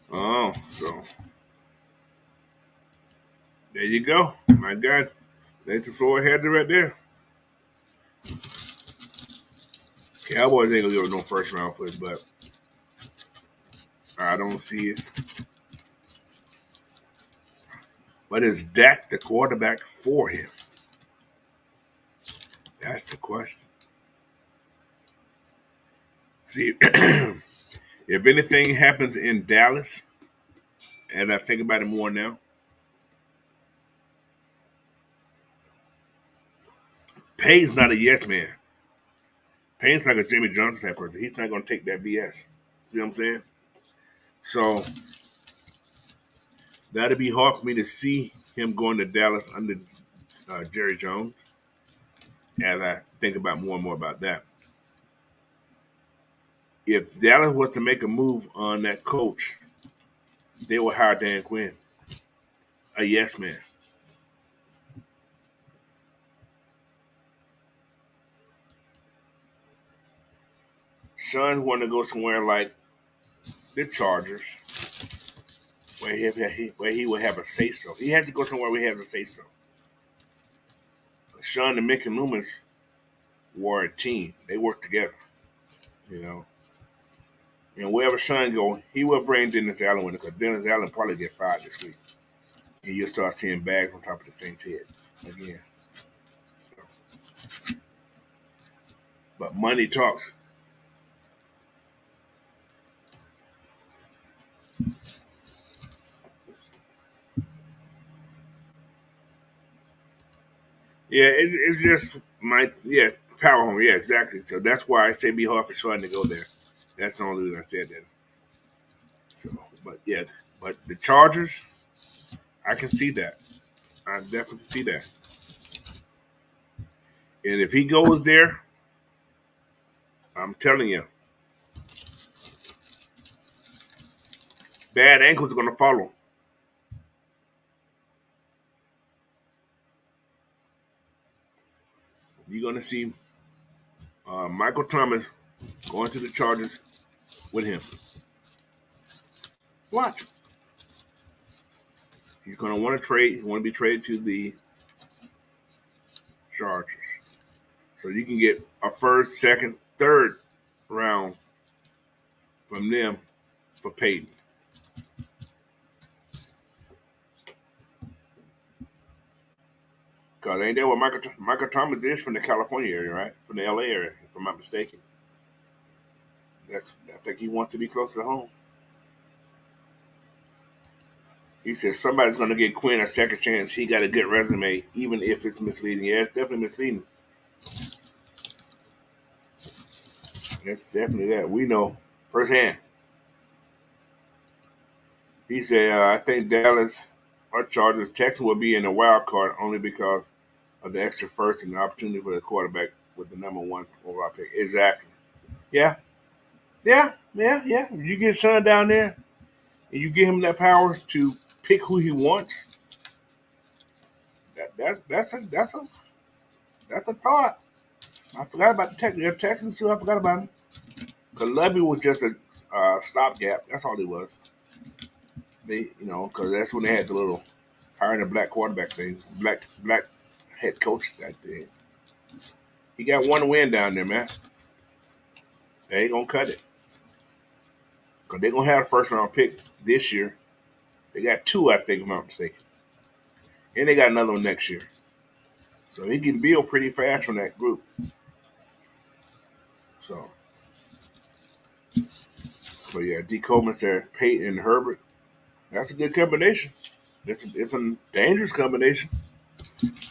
so, so there you go. My God, Nathan Floyd has it right there. Cowboys ain't gonna give no first round for it, but I don't see it. But is Dak the quarterback for him? That's the question. See, if anything happens in Dallas, and I think about it more now, Payne's not a yes man. Payne's like a Jimmy Johnson type person. He's not going to take that BS. You know what I'm saying? So that'd be hard for me to see him going to Dallas under Jerry Jones. As I think about more and more about that, if Dallas was to make a move on that coach, they will hire Dan Quinn, a yes man. Sean want to go somewhere like the Chargers, where he would have a say so. He has to go somewhere where he has a say so. Sean and Mickey Loomis were a team. They worked together. You know, and wherever Sean go, he will bring Dennis Allen with him because Dennis Allen probably get fired this week, and you'll start seeing bags on top of the Saints' head again. But money talks. Yeah, it's just power home. Yeah, exactly. So that's why I say be hard for Sean to go there. That's the only reason I said that. So, but yeah, but the Chargers, I can see that. I definitely see that. And if he goes there, I'm telling you, bad ankles are going to follow. You're going to see Michael Thomas going to the Chargers with him. Watch. He's going to want to trade. He want to be traded to the Chargers, so you can get a first, second, third round from them for Peyton. Cause ain't that what Michael Thomas is from the California area, right? From the LA area, if I'm not mistaken. I think he wants to be close to home. He says somebody's gonna get Quinn a second chance. He got a good resume, even if it's misleading. Yeah, it's definitely misleading. That's definitely that. We know firsthand. He said, I think Dallas or Chargers, Texas will be in the wild card only because of the extra first and the opportunity for the quarterback with the number one overall pick. Exactly. Yeah, Yeah, yeah, yeah. You get Sean down there, and you give him that power to pick who he wants. That's a thought. I forgot about the Texans too. I forgot about him. Cause Levy was just a stopgap. That's all he was. Because that's when they had the little hiring a black quarterback thing, black head coach that thing. He got one win down there, man. They ain't gonna cut it. Cause they gonna have a first round pick this year. They got two, I think, if I'm not mistaken, and they got another one next year. So he can build pretty fast from that group. So, but yeah, D. Coleman said Peyton and Herbert. That's a good combination. It's a dangerous combination.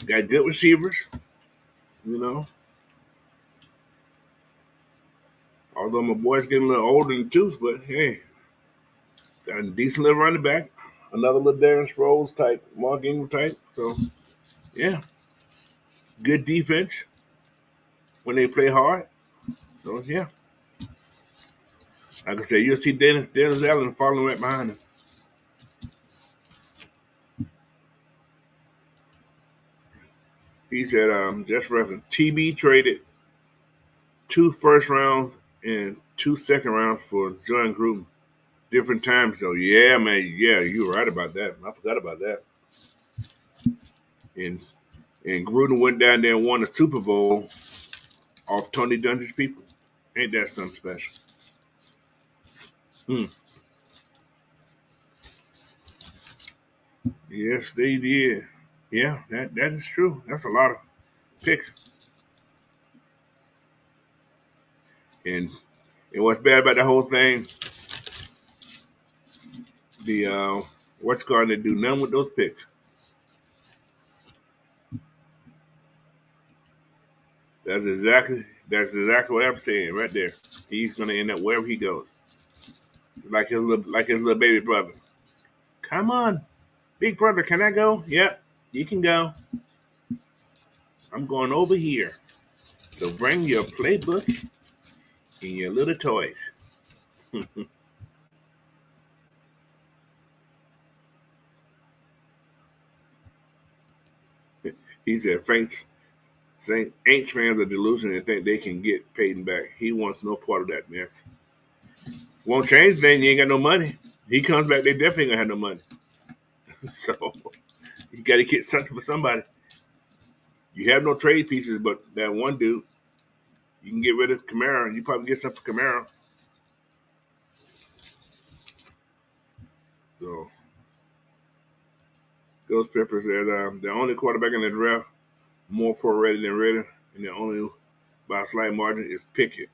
Got good receivers, you know. Although my boy's getting a little older in the tooth, but hey, got a decent little running back. Another little Darren Sproles type, Mark Ingram type. So yeah, good defense when they play hard. So yeah, like I said, you'll see Dennis Allen following right behind him. He said, just reference TB traded two first rounds and two second rounds for John Gruden. Different times. So yeah, man, yeah, you're right about that. I forgot about that. And and Gruden went down there and won the Super Bowl off Tony Dungy's people. Ain't that something special? Hmm. Yes, they did. Yeah, that is true. That's a lot of picks. And and what's bad about the whole thing, the what's going to do none with those picks. That's exactly what I'm saying right there. He's gonna end up wherever he goes. Like his little baby brother. Come on, big brother, can I go? Yep, you can go. I'm going over here. So bring your playbook and your little toys. He said, Saints fans are delusional and think they can get Peyton back. He wants no part of that mess. Won't change then. You ain't got no money. He comes back, they definitely gonna have no money. So you got to get something for somebody. You have no trade pieces, but that one dude, you can get rid of Kamara. You probably get something for Kamara. So Ghost Pepper said the only quarterback in the draft more pro ready than ready, and the only by a slight margin is Pickett,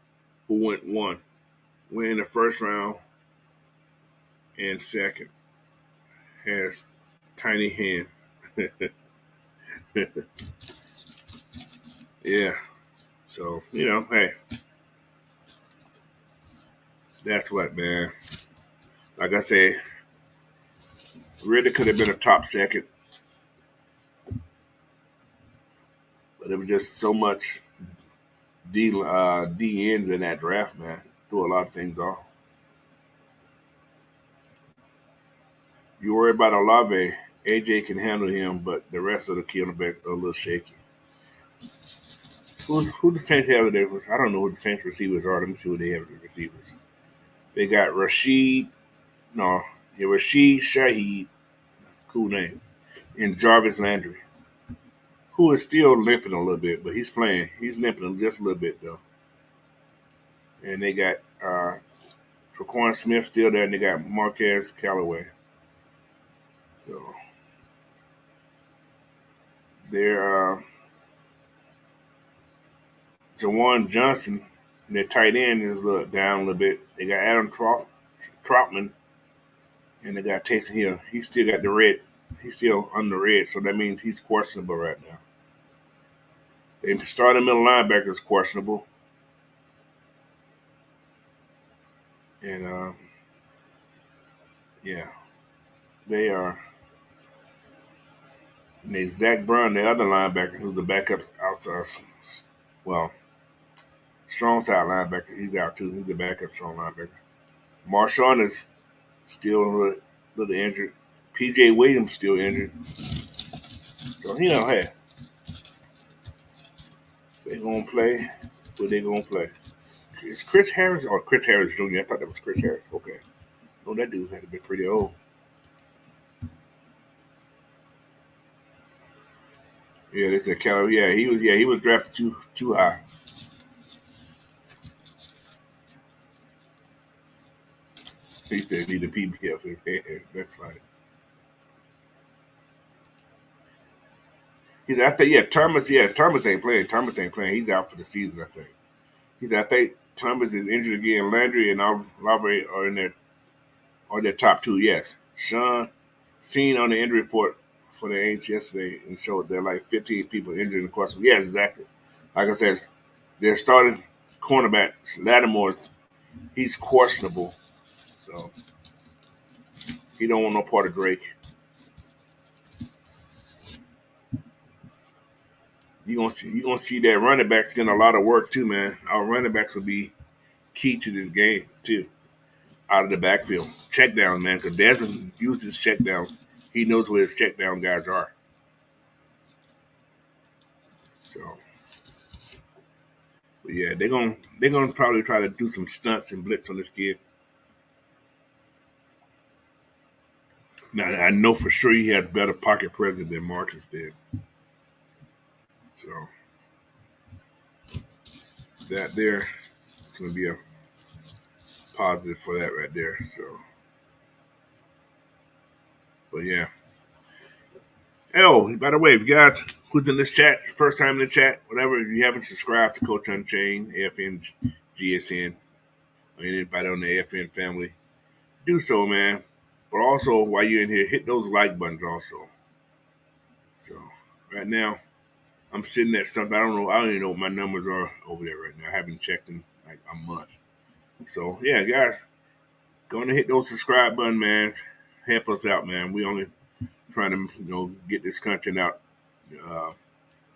who went in the first round and second. Has tiny hand. Yeah. So, hey, that's what, man. Like I say, really could have been a top second, but it was just so much D ends in that draft, man. Threw a lot of things off. You worry about Olave, AJ can handle him, but the rest of the cornerback are a little shaky. Who the Saints have today? I don't know who the Saints receivers are. Let me see what they have as receivers. They got no, Rashid Shaheed, cool name, and Jarvis Landry, who is still limping a little bit, but he's playing. He's limping just a little bit though. And they got Traquan Smith still there, and they got Marquez Callaway. So they're Jawan Johnson, their tight end, is down a little bit. They got Adam Troutman, and they got Taysom Hill. He still got the red. He's still on the red, so that means he's questionable right now. They starting middle linebacker is questionable, and yeah, they are. And there's Zach Brown, the other linebacker, who's the backup outside. Well, Strong side linebacker. He's out too. He's a backup strong linebacker. Marshawn is still a little injured. PJ Williams still injured. So hey, they gonna play, but they gonna play. Is Chris Harris or Chris Harris Jr.? I thought that was Chris Harris. Okay. Oh, that dude had to be pretty old. Yeah, they said Cal. Yeah, he was. Yeah, he was drafted too high. He said need a PBF for his head. That's funny. I think yeah, Thomas. Yeah, Thomas ain't playing. Thomas ain't playing. He's out for the season. I think. I think Thomas is injured again. Landry and Lave are in there. Are their top two? Yes. Sean seen on the injury report for the Aints yesterday and showed there are like 15 people injured in the course. Yes, exactly. Like I said, they're starting cornerback Lattimore's. He's questionable, so he don't want no part of Drake. You gonna see that running backs getting a lot of work too, man. Our running backs will be key to this game too. Out of the backfield, check down, man, because Desmond uses check downs. He knows where his check down guys are. So, but yeah, they're gonna probably try to do some stunts and blitz on this kid. Now I know for sure he has better pocket presence than Marcus did. So that there, it's gonna be a positive for that right there. So, but yeah. Oh, by the way, if you guys who's in this chat, first time in the chat, whatever, if you haven't subscribed to Coach Unchained, AFN, GSN, or anybody on the AFN family, do so, man. But also, while you're in here, hit those like buttons also. So, right now, I'm sitting at something. I don't even know what my numbers are over there right now. I haven't checked in like a month. So, yeah, guys, go on and hit those subscribe button, man. Help us out, man. We only trying to, get this content out. Uh,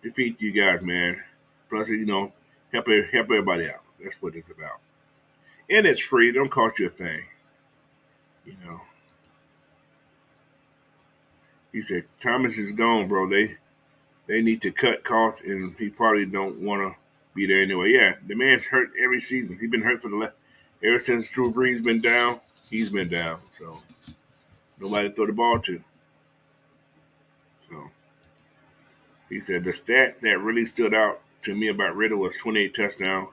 Defeat you guys, man. Plus, help everybody out. That's what it's about. And it's free. It don't cost you a thing. You know. He said Thomas is gone, bro. They need to cut costs, and he probably don't want to be there anyway. Yeah, the man's hurt every season. He's been hurt for ever since Drew Brees been down. He's been down. So nobody to throw the ball to. So he said the stats that really stood out to me about Riddle was 28 touchdowns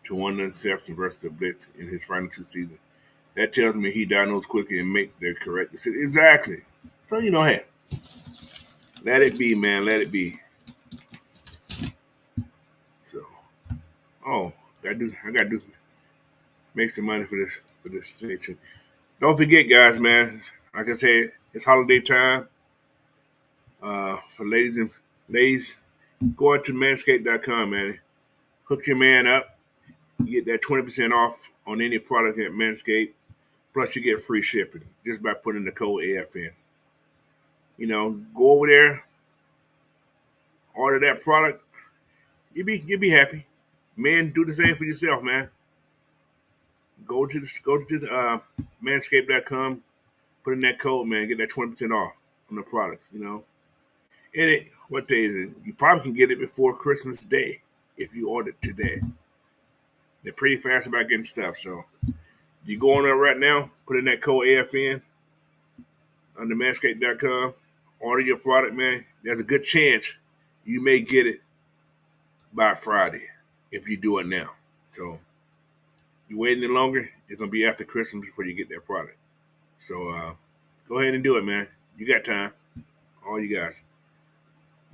to one interception versus the Blitz in his final two seasons. That tells me he diagnosed quickly and make the correct decision. Exactly. So hey, let it be, man. Let it be. So, oh, I got to make some money for this station. Don't forget, guys, man. Like I said, it's holiday time. For ladies, go out to manscaped.com, man. Hook your man up. You get that 20% off on any product at Manscaped. Plus, you get free shipping just by putting the code AFN. Go over there, order that product. You'll be happy. Men, do the same for yourself, man. Go to manscaped.com, put in that code, man, get that 20% off on the products. And what day is it? You probably can get it before Christmas Day if you order it today. They're pretty fast about getting stuff. So you go on there right now, put in that code AFN on the manscaped.com, order your product, man. There's a good chance you may get it by Friday if you do it now. So you wait any longer, it's gonna be after Christmas before you get that product. So go ahead and do it, man. You got time. All you guys.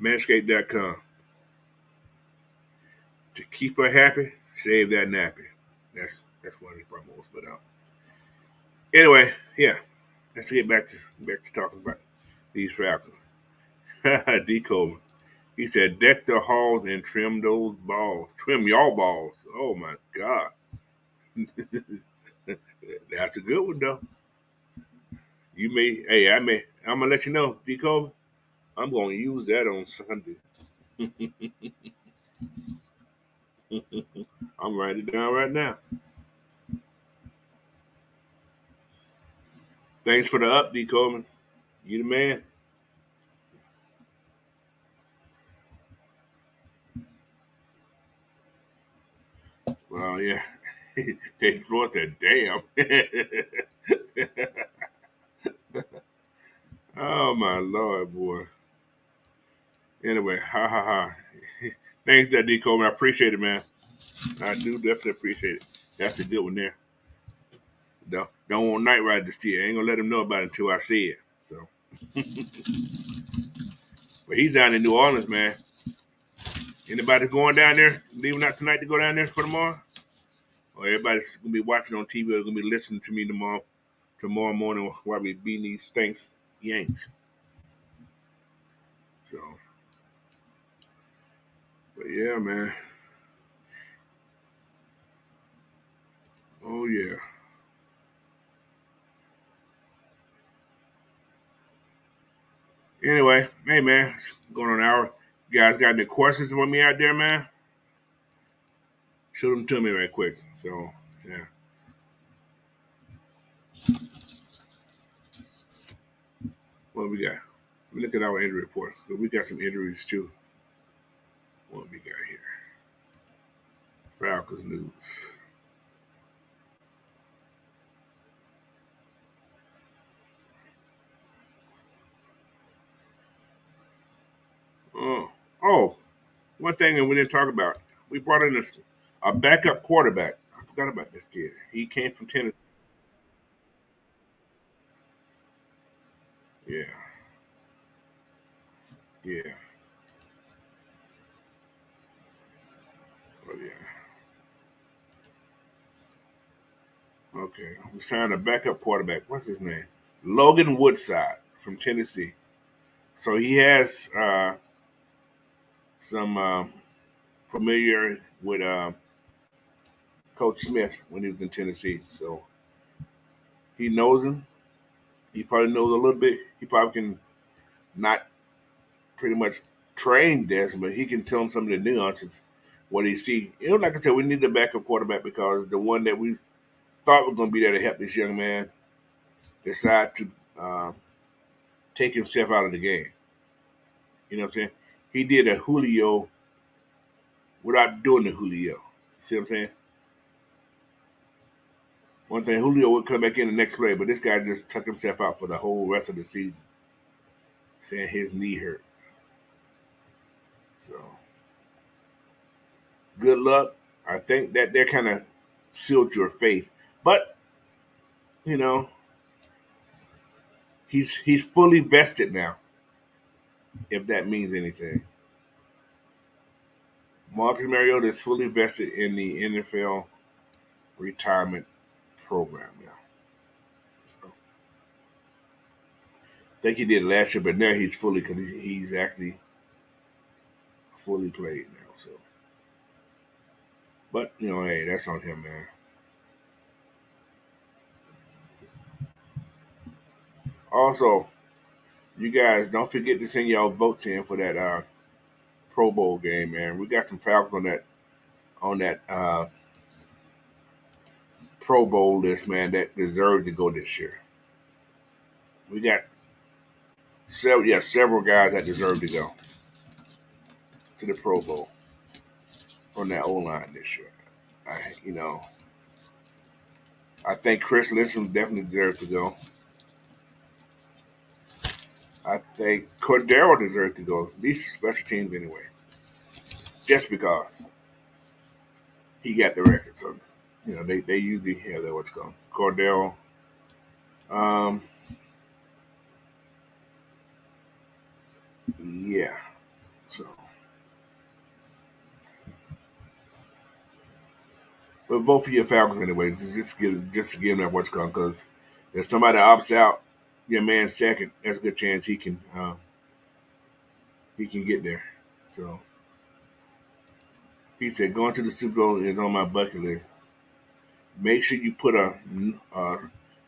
Manscaped.com. To keep her happy, save that nappy. That's one of the promos. But anyway, yeah. Let's get back to talking about these Falcons. D. Coleman. He said, deck the halls and trim those balls. Trim your balls. Oh my God. That's a good one though. I'm gonna let you know, D. Coleman. I'm gonna use that on Sunday. I'm writing it down right now. Thanks for the update, Coleman. You the man. Well, yeah. Dave Floyd said, "Damn." Oh my lord, boy. Anyway, ha ha ha. Thanks, that D Coleman. I appreciate it, man. I do definitely appreciate it. That's a good one there. Don't want Night Rider to steal. I ain't gonna let him know about it until I see it. So, but he's down in New Orleans, man. Anybody going down there? Leaving out tonight to go down there for tomorrow? Or everybody's gonna be watching on TV or gonna be listening to me tomorrow morning while we beating these stinks Yanks. So, but yeah, man. Oh yeah. Anyway, hey man, it's going on an hour. You guys got any questions for me out there, man? Shoot them to me right quick. So yeah, what we got? Let me look at our injury report. We got some injuries too. What we got here? Falcons news. Oh, oh, one thing that we didn't talk about. We brought in a backup quarterback. I forgot about this kid. He came from Tennessee. Yeah, yeah, oh yeah. Okay, we signed a backup quarterback. What's his name? Logan Woodside from Tennessee. So he has some familiar with Coach Smith when he was in Tennessee. So he knows him. He probably knows a little bit. He probably can not pretty much train Des, but he can tell him some of the nuances, what he see. Like I said, we need a backup quarterback because the one that we thought was going to be there to help this young man decide to take himself out of the game. You know what I'm saying? He did a Julio without doing the Julio. See what I'm saying? One thing, Julio would come back in the next play, but this guy just took himself out for the whole rest of the season, saying his knee hurt. So, good luck. I think that they're kind of sealed your faith, but you know he's fully vested now. If that means anything, Marcus Mariota is fully vested in the NFL retirement program now. So, I think he did last year, but now he's fully because he's actually fully played now. So, but hey, that's on him, man. Also, you guys don't forget to send y'all votes in for that Pro Bowl game, man. We got some Falcons on that Pro Bowl list, man, that deserve to go this year. We got several guys that deserve to go to the Pro Bowl on that O line this year. I, you know, I think Chris Lindstrom definitely deserves to go. I think Cordero deserves to go. At least for special teams anyway, just because he got the record. So they usually have that what's called Cordero. Um, yeah. So, but vote for your Falcons anyway. Just give them that what's called because if somebody opts out, your man second, that's a good chance he can get there. So he said going to the Super Bowl is on my bucket list. Make sure you put a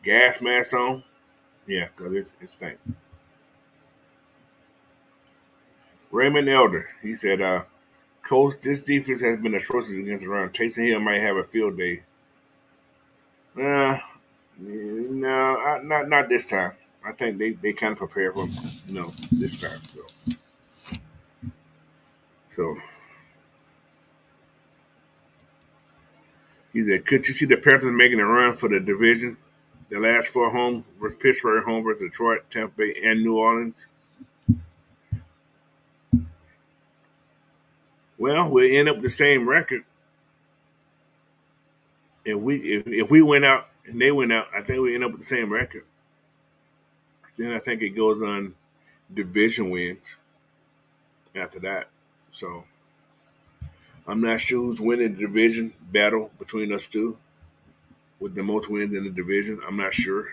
gas mask on. Yeah, because it stinks. Raymond Elder, he said, Coach, this defense has been atrocious against the run. Taysom Hill might have a field day. Uh, no, not this time. I think they kind of prepare for him, this time. So he said, "Could you see the Panthers making a run for the division? The last four home versus Pittsburgh, home versus Detroit, Tampa Bay, and New Orleans." Well, we'll end up with the same record if we went out and they went out. I think we end up with the same record. Then I think it goes on division wins after that. So I'm not sure who's winning the division battle between us two with the most wins in the division. I'm not sure.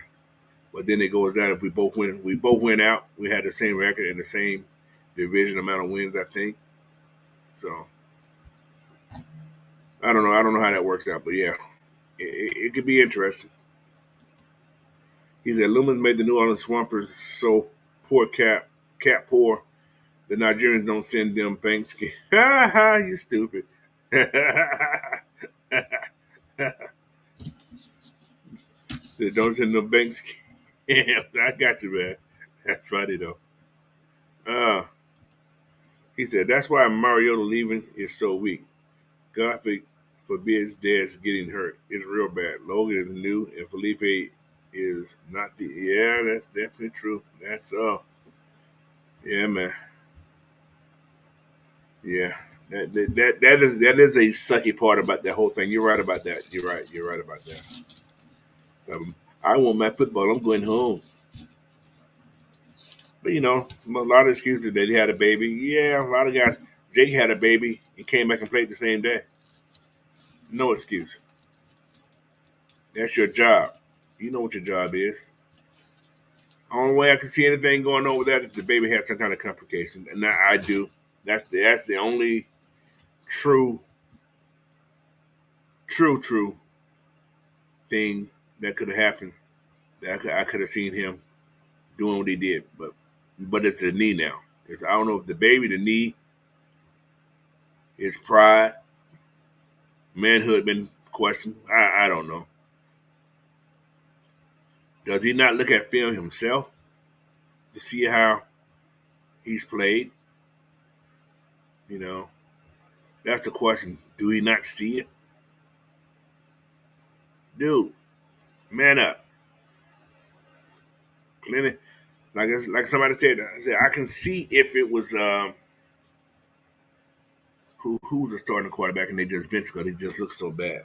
But then it goes down if we both went out. We had the same record and the same division amount of wins, I think. So I don't know. I don't know how that works out, but yeah, it could be interesting. He said Lumens made the New Orleans Swampers so poor cat poor. The Nigerians don't send them banks. Ha ha! You stupid. They don't send them banks. I got you, man. That's funny though. Uh, he said that's why Mariota leaving is so weak. God forbid his dad's getting hurt. It's real bad. Logan is new, and Felipe is not the. Yeah, that's definitely true. That's yeah, man. Yeah, that is a sucky part about that whole thing. You're right about that. You're right. You're right about that. I want my football. I'm going home. But a lot of excuses that he had a baby. Yeah, a lot of guys. Jake had a baby. He came back and played the same day. No excuse. That's your job. You know what your job is. Only way I can see anything going on with that is the baby had some kind of complication, and I do. That's the only true, true thing that could have happened. That I could have seen him doing what he did, but it's the knee now. I don't know if the baby, the knee, his pride, manhood been questioned. I don't know. Does he not look at film himself to see how he's played? You know, that's the question. Do he not see it? Dude, man up. Plenty, like somebody said, I can see if it was who's the starting quarterback and they just benched because he just looks so bad.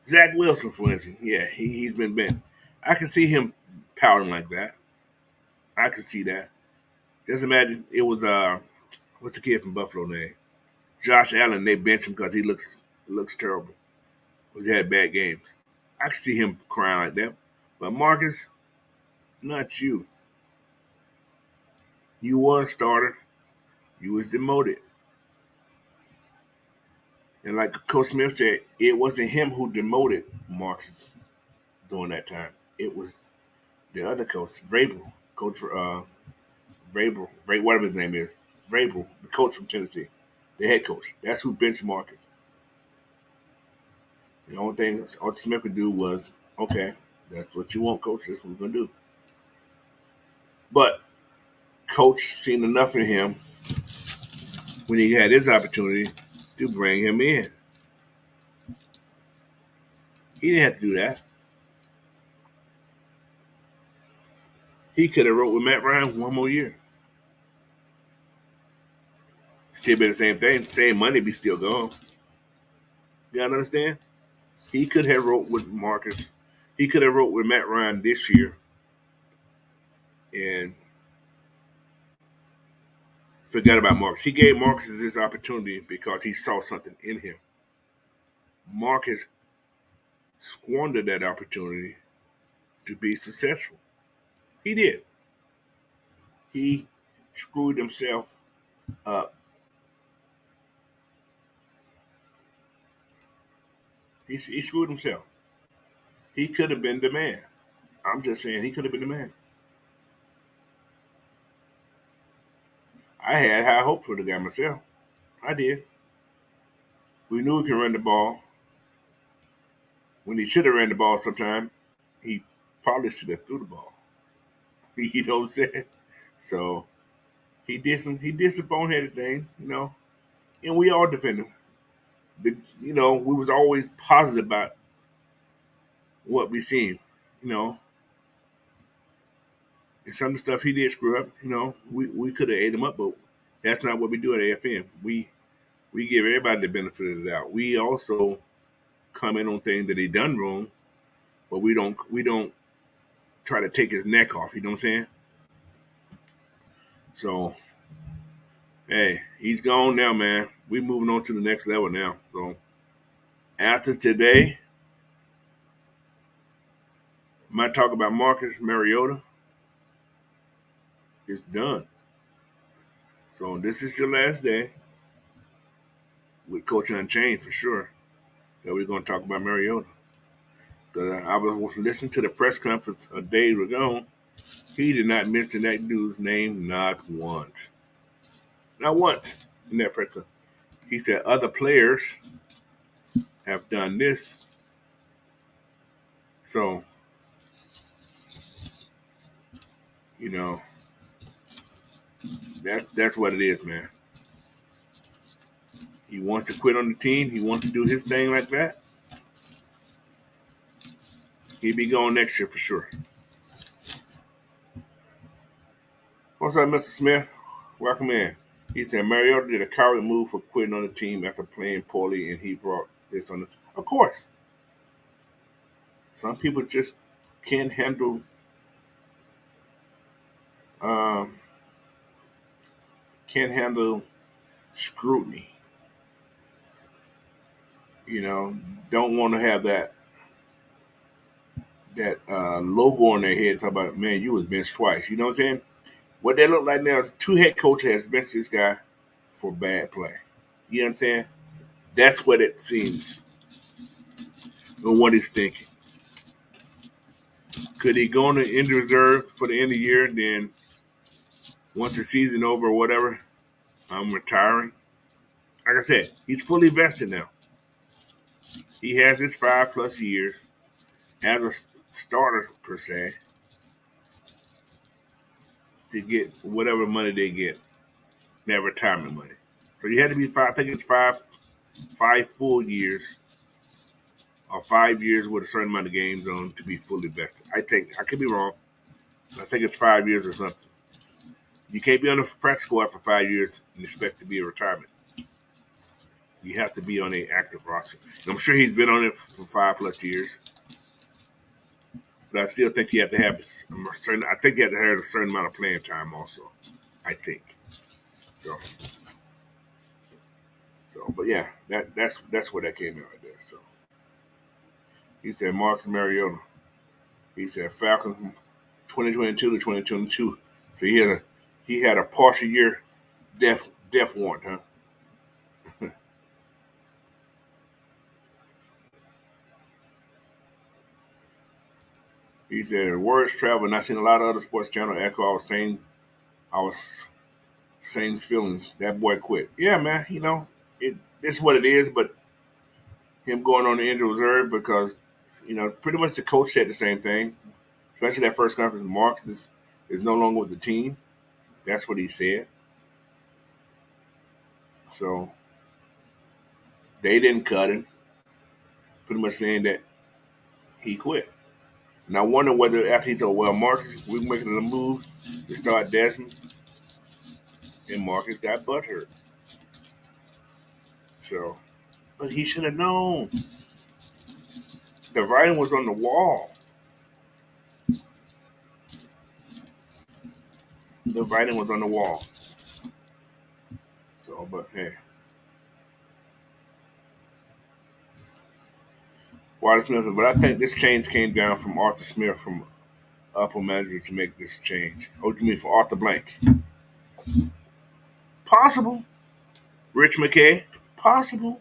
Zach Wilson, for instance, yeah, he's been bent. I can see him pouting like that. I can see that. Just imagine it was what's the kid from Buffalo name? Josh Allen. They bench him because he looks terrible. Because he had bad games. I can see him crying like that. But Marcus, not you. You were a starter. You was demoted. And like Coach Smith said, it wasn't him who demoted Marcus during that time. It was the other coach, Vrabel, Coach Vrabel, whatever his name is, Vrabel, the coach from Tennessee, the head coach. That's who benched Marcus. The only thing Arthur Smith could do was, okay, that's what you want, coach. That's what we're gonna do. But coach seen enough in him when he had his opportunity to bring him in. He didn't have to do that. He could have wrote with Matt Ryan one more year. Still be the same thing. Same money be still gone. You understand? He could have wrote with Marcus. He could have wrote with Matt Ryan this year and forgot about Marcus. He gave Marcus this opportunity because he saw something in him. Marcus squandered that opportunity to be successful. He did. He screwed himself up. He screwed himself. He could have been the man. I'm just saying he could have been the man. I had high hope for the guy myself. I did. We knew he could run the ball. When he should have ran the ball sometime, he probably should have threw the ball. You know what I'm saying? So he did some boneheaded things, and we all defend him. We was always positive about what we seen, you know. And some of the stuff he did screw up, we could have ate him up, but that's not what we do at AFM. We give everybody the benefit of the doubt. We also comment on things that he done wrong, but we don't try to take his neck off. You know what I'm saying? So hey, he's gone now, man. We moving on to the next level now. So after today, my talk about Marcus Mariota is done. So this is your last day with Coach Unchained for sure. That we're going to talk about Mariota. Because I was listening to the press conference a day ago. He did not mention that dude's name not once. Not once in that press conference. He said other players have done this. So, you know, that's what it is, man. He wants to quit on the team. He wants to do his thing like that. He'll be gone next year for sure. What's up, Mr. Smith? Welcome in. He said Mariota did a coward move for quitting on the team after playing poorly, and he brought this on the team. Of course, some people just can't handle um, can't handle scrutiny. You know, don't want to have that logo on their head. Talk about, man, you was benched twice. You know what I'm saying? What they look like now, two head coach has benched this guy for bad play. You know what I'm saying? That's what it seems. And what he's thinking. Could he go on the injury reserve for the end of the year? And then once the season over or whatever, I'm retiring. Like I said, he's fully vested now. He has his 5+ years as a starter per se to get whatever money they get, that retirement money. So you had to be five. I think it's five full years or 5 years with a certain amount of games on to be fully vested. I think I could be wrong. I think it's 5 years or something. You can't be on the practice squad for 5 years and expect to be a retirement. You have to be on an active roster. And I'm sure he's been on it for 5+ years, but I still think you have to have a certain. I think you have to have a certain amount of playing time also. I think so. But yeah, that's where that came out right there. So he said Marcus Mariota. He said Falcons 2022 to 2022. So he had a partial year death warrant, huh? He said words travel, and I seen a lot of other sports channel echo I was same feelings. That boy quit. Yeah, man. It's what it is. But him going on the injury reserve because pretty much the coach said the same thing. Especially that first conference, Marks is no longer with the team. That's what he said. So they didn't cut him. Pretty much saying that he quit. And I wonder whether after he told, well, Marcus, we're making a move to start Desmond, and Marcus got butthurt. So, but he should have known. The writing was on the wall. The writing was on the wall. So, but hey. Water Smith, but I think this change came down from Arthur Smith from upper management to make this change. Oh, you mean for Arthur Blank? Possible. Rich McKay? Possible.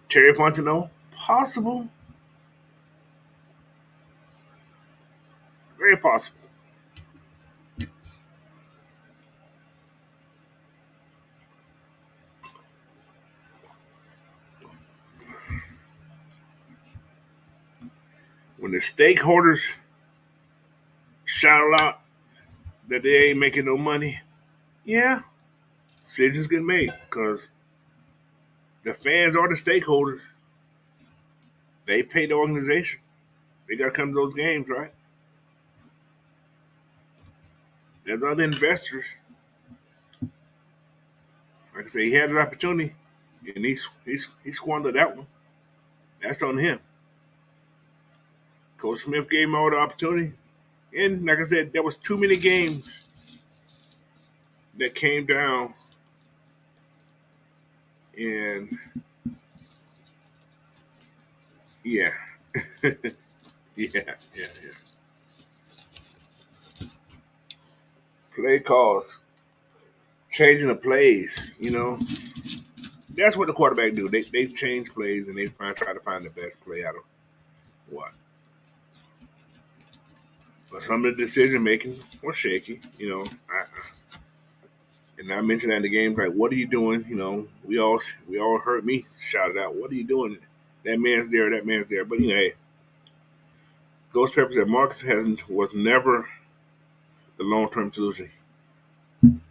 Terry Fontenot? Possible. Very possible. when the stakeholders shout out that they ain't making no money, yeah, decisions get made because the fans are the stakeholders. They pay the organization. They got to come to those games, right? There's other investors. Like I say, he had an opportunity, and he squandered that one. That's on him. Coach Smith gave him all the opportunity, and like I said, there was too many games that came down, and yeah, yeah, yeah, yeah. Play calls, changing the plays. That's what the quarterback do. They change plays and they try to find the best play out of what. But some of the decision making was shaky. And I mentioned that in the game, like, what are you doing? We all heard me shout it out. What are you doing? That man's there. That man's there. But hey, Ghost Pepper said Marcus hasn't was never the long term solution.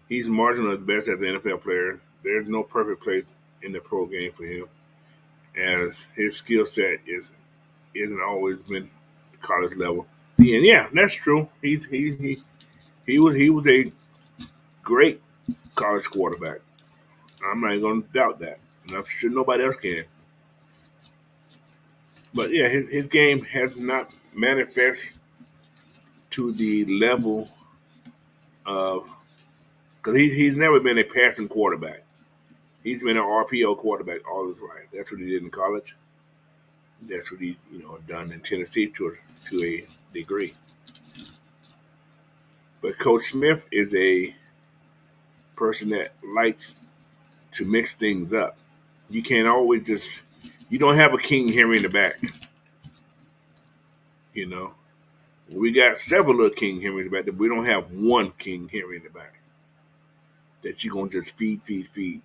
He's marginal at best as an NFL player. There's no perfect place in the pro game for him, as his skill set isn't always been college level. And yeah, that's true. He was a great college quarterback. I'm not going to doubt that, and I'm sure nobody else can. But yeah, his game has not manifest to the level of because he's never been a passing quarterback. He's been an RPO quarterback all his life. That's what he did in college. That's what he done in Tennessee to a degree. But Coach Smith is a person that likes to mix things up. You can't always you don't have a King Henry in the back. You know, we got several little King Henrys back there. We don't have one King Henry in the back that you're gonna just feed, feed, feed.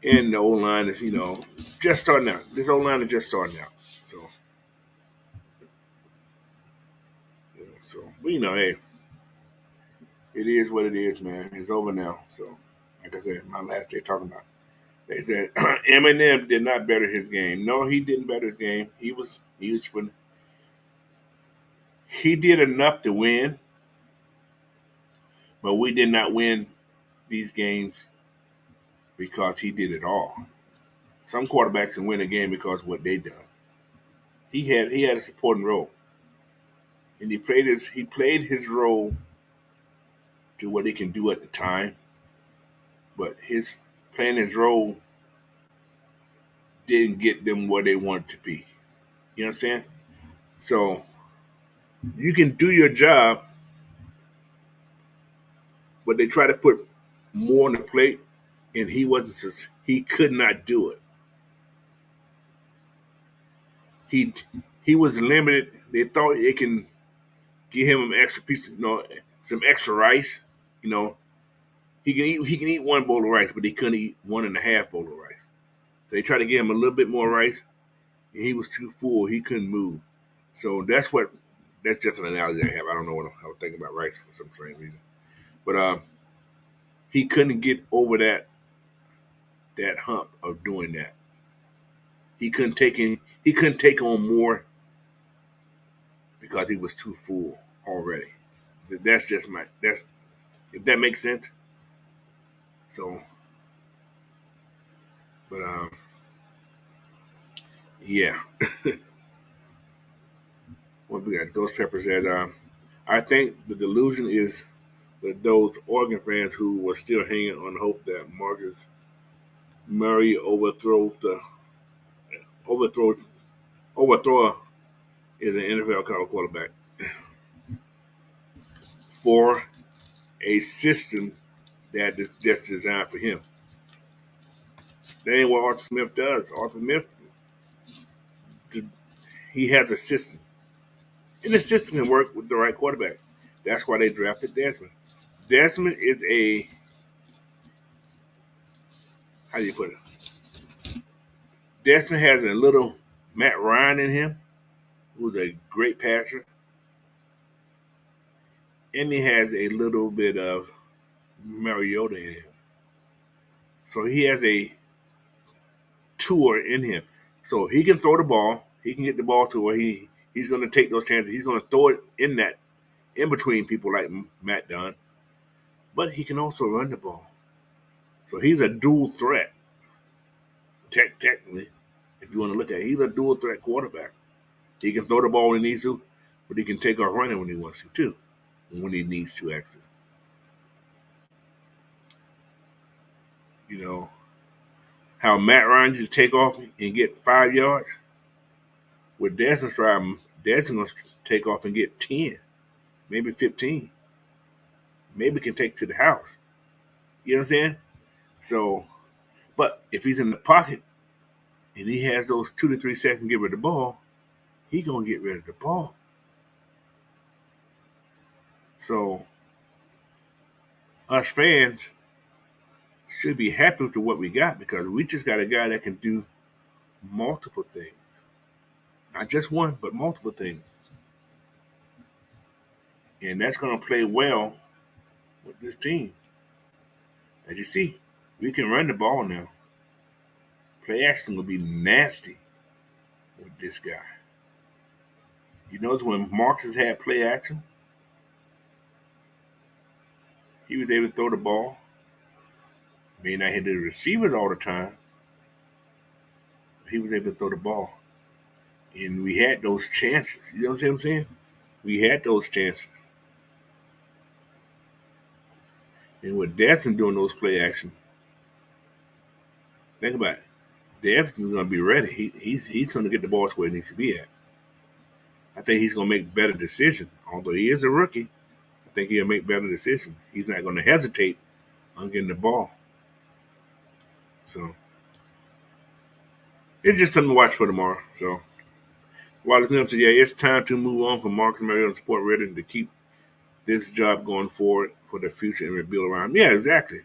And the old line is, just starting out. This old line is just starting out. But hey, it is what it is, man. It's over now. So, like I said, my last day talking about. They said Eminem did not better his game. No, he didn't better his game. He did enough to win, but we did not win these games because he did it all. Some quarterbacks can win a game because of what they done. He had a supporting role, and he played his role to what he can do at the time. But his playing his role didn't get them where they wanted to be. You know what I'm saying? So you can do your job, but they try to put more on the plate, and he could not do it. He he was limited. They thought they can give him an extra piece, some extra rice. You know, he can eat one bowl of rice, but he couldn't eat 1.5 bowl of rice. So they tried to give him a little bit more rice, and he was too full. He couldn't move. So that's just an analogy I have. I don't know what I was thinking about rice for some strange reason, but he couldn't get over that hump of doing that. He couldn't take on more because he was too full already. That's just that's if that makes sense. So, but yeah, what we got? Ghost Pepper said, I think the delusion is with those Oregon fans who were still hanging on hope that Marcus Murray overthrow overthrower is an NFL college quarterback for a system that is just designed for him. That ain't what Arthur Smith does. Arthur Smith, he has a system, and the system can work with the right quarterback. That's why they drafted Desmond. Desmond is a how do you put it? Desmond has a little Matt Ryan in him, who's a great passer, and he has a little bit of Mariota in him. So he has a tour in him. So he can throw the ball. He can get the ball to where he's going to take those chances. He's going to throw it in between people like Matt Dunn, but he can also run the ball. So he's a dual threat. Technically, if you want to look at it, he's a dual threat quarterback. He can throw the ball when he needs to, but he can take off running when he wants to too, when he needs to actually. You know how Matt Ryan used to take off and get 5 yards. With Desmond's driving, Desmond's going to take off and get 10, maybe 15. Maybe can take to the house. You know what I'm saying? So, but if he's in the pocket and he has those 2 to 3 seconds to get rid of the ball, he gonna get rid of the ball. So, us fans should be happy with what we got because we just got a guy that can do multiple things, not just one, but multiple things, and that's gonna play well with this team. As you see, we can run the ball now. Play action will be nasty with this guy. You notice when Marks has had play action, he was able to throw the ball. May not hit the receivers all the time, but he was able to throw the ball. And we had those chances. You know what I'm saying? We had those chances. And with Desmond doing those play actions, think about it. Desmond's going to be ready. He's going to get the ball to where it needs to be at. I think he's going to make better decisions. Although he is a rookie, I think he'll make better decisions. He's not going to hesitate on getting the ball. So it's just something to watch for tomorrow. So Wallace Miller said, yeah, it's time to move on from Marcus Mariota and support Reddit to keep this job going forward for the future and rebuild around him. Yeah, exactly.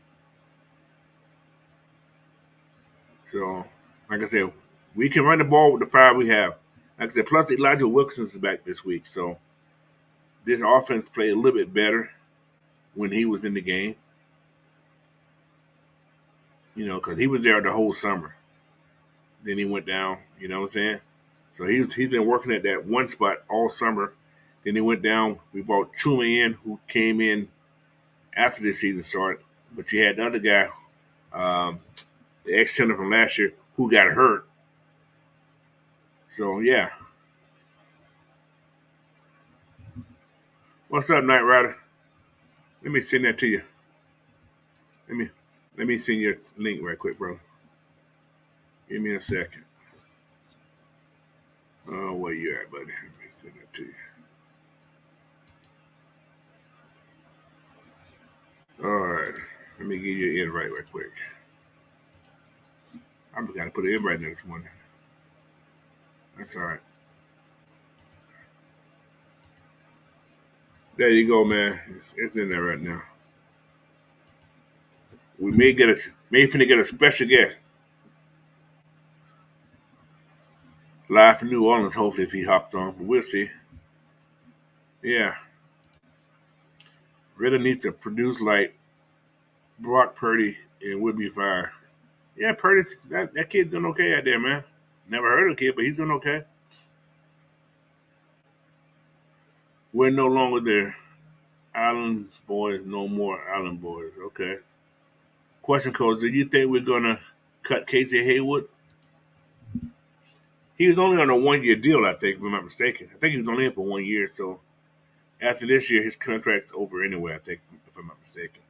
So, like I said, we can run the ball with the 5 we have. Like I said, plus Elijah Wilkinson is back this week. So this offense played a little bit better when he was in the game. You know, because he was there the whole summer. Then he went down, you know what I'm saying? So he's been working at that one spot all summer. Then he went down. We brought Chuma in, who came in after the season started. But you had the other guy, the ex-center from last year, who got hurt. So, yeah. What's up, Knight Rider? Let me send that to you. Let me send you a link right quick, bro. Give me a second. Oh, where you at, buddy? Let me send that to you. All right. Let me give you an invite right quick. I forgot to put an invite in this morning. That's all right. There you go, man. It's in there right now. We may finna get a special guest live from New Orleans. Hopefully, if he hopped on, but we'll see. Yeah, Ritter needs to produce like Brock Purdy, and we'll be fine. Yeah, Purdy's that kid's doing okay out there, man. Never heard of the kid, but he's doing okay. We're no longer the Island Boys, no more Island Boys. Okay. Question codes: do you think we're gonna cut Casey Haywood? He was only on a 1 year deal, I think, if I'm not mistaken. I think he was only in for 1 year, so after this year, his contract's over anyway, I think, if I'm not mistaken.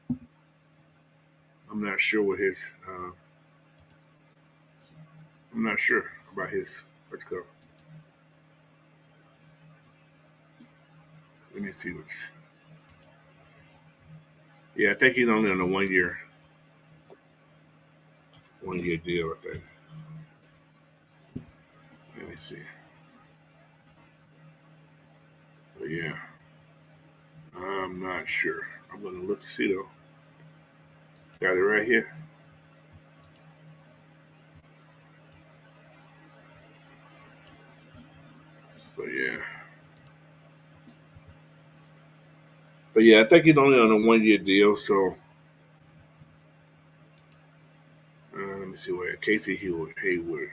I'm not sure what his. I'm not sure about his. Let's go. Let me see what's. Yeah, I think he's only on a 1 year deal, I think. Let me see. But yeah, I'm not sure. I'm gonna look see though. Got it right here. yeah. But yeah, I think he's only on a 1 year deal. So let me see where Casey Hayward.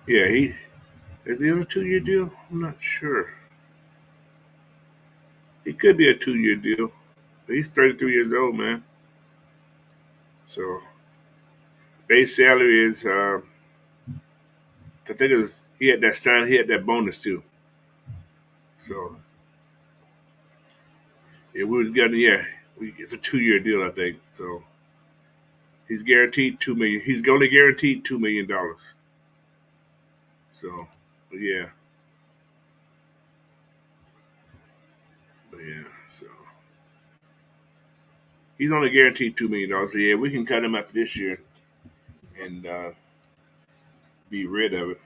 Yeah, he is he on a 2 year deal? I'm not sure. He could be a 2 year deal. But he's 33 years old, man. So base salary is I think it's he had that sign, he had that bonus too. So yeah, we was getting it's a 2 year deal, I think. So he's guaranteed $2 million. He's only guaranteed $2 million. So, but yeah, so he's only guaranteed $2 million. So yeah, we can cut him after this year and be rid of it.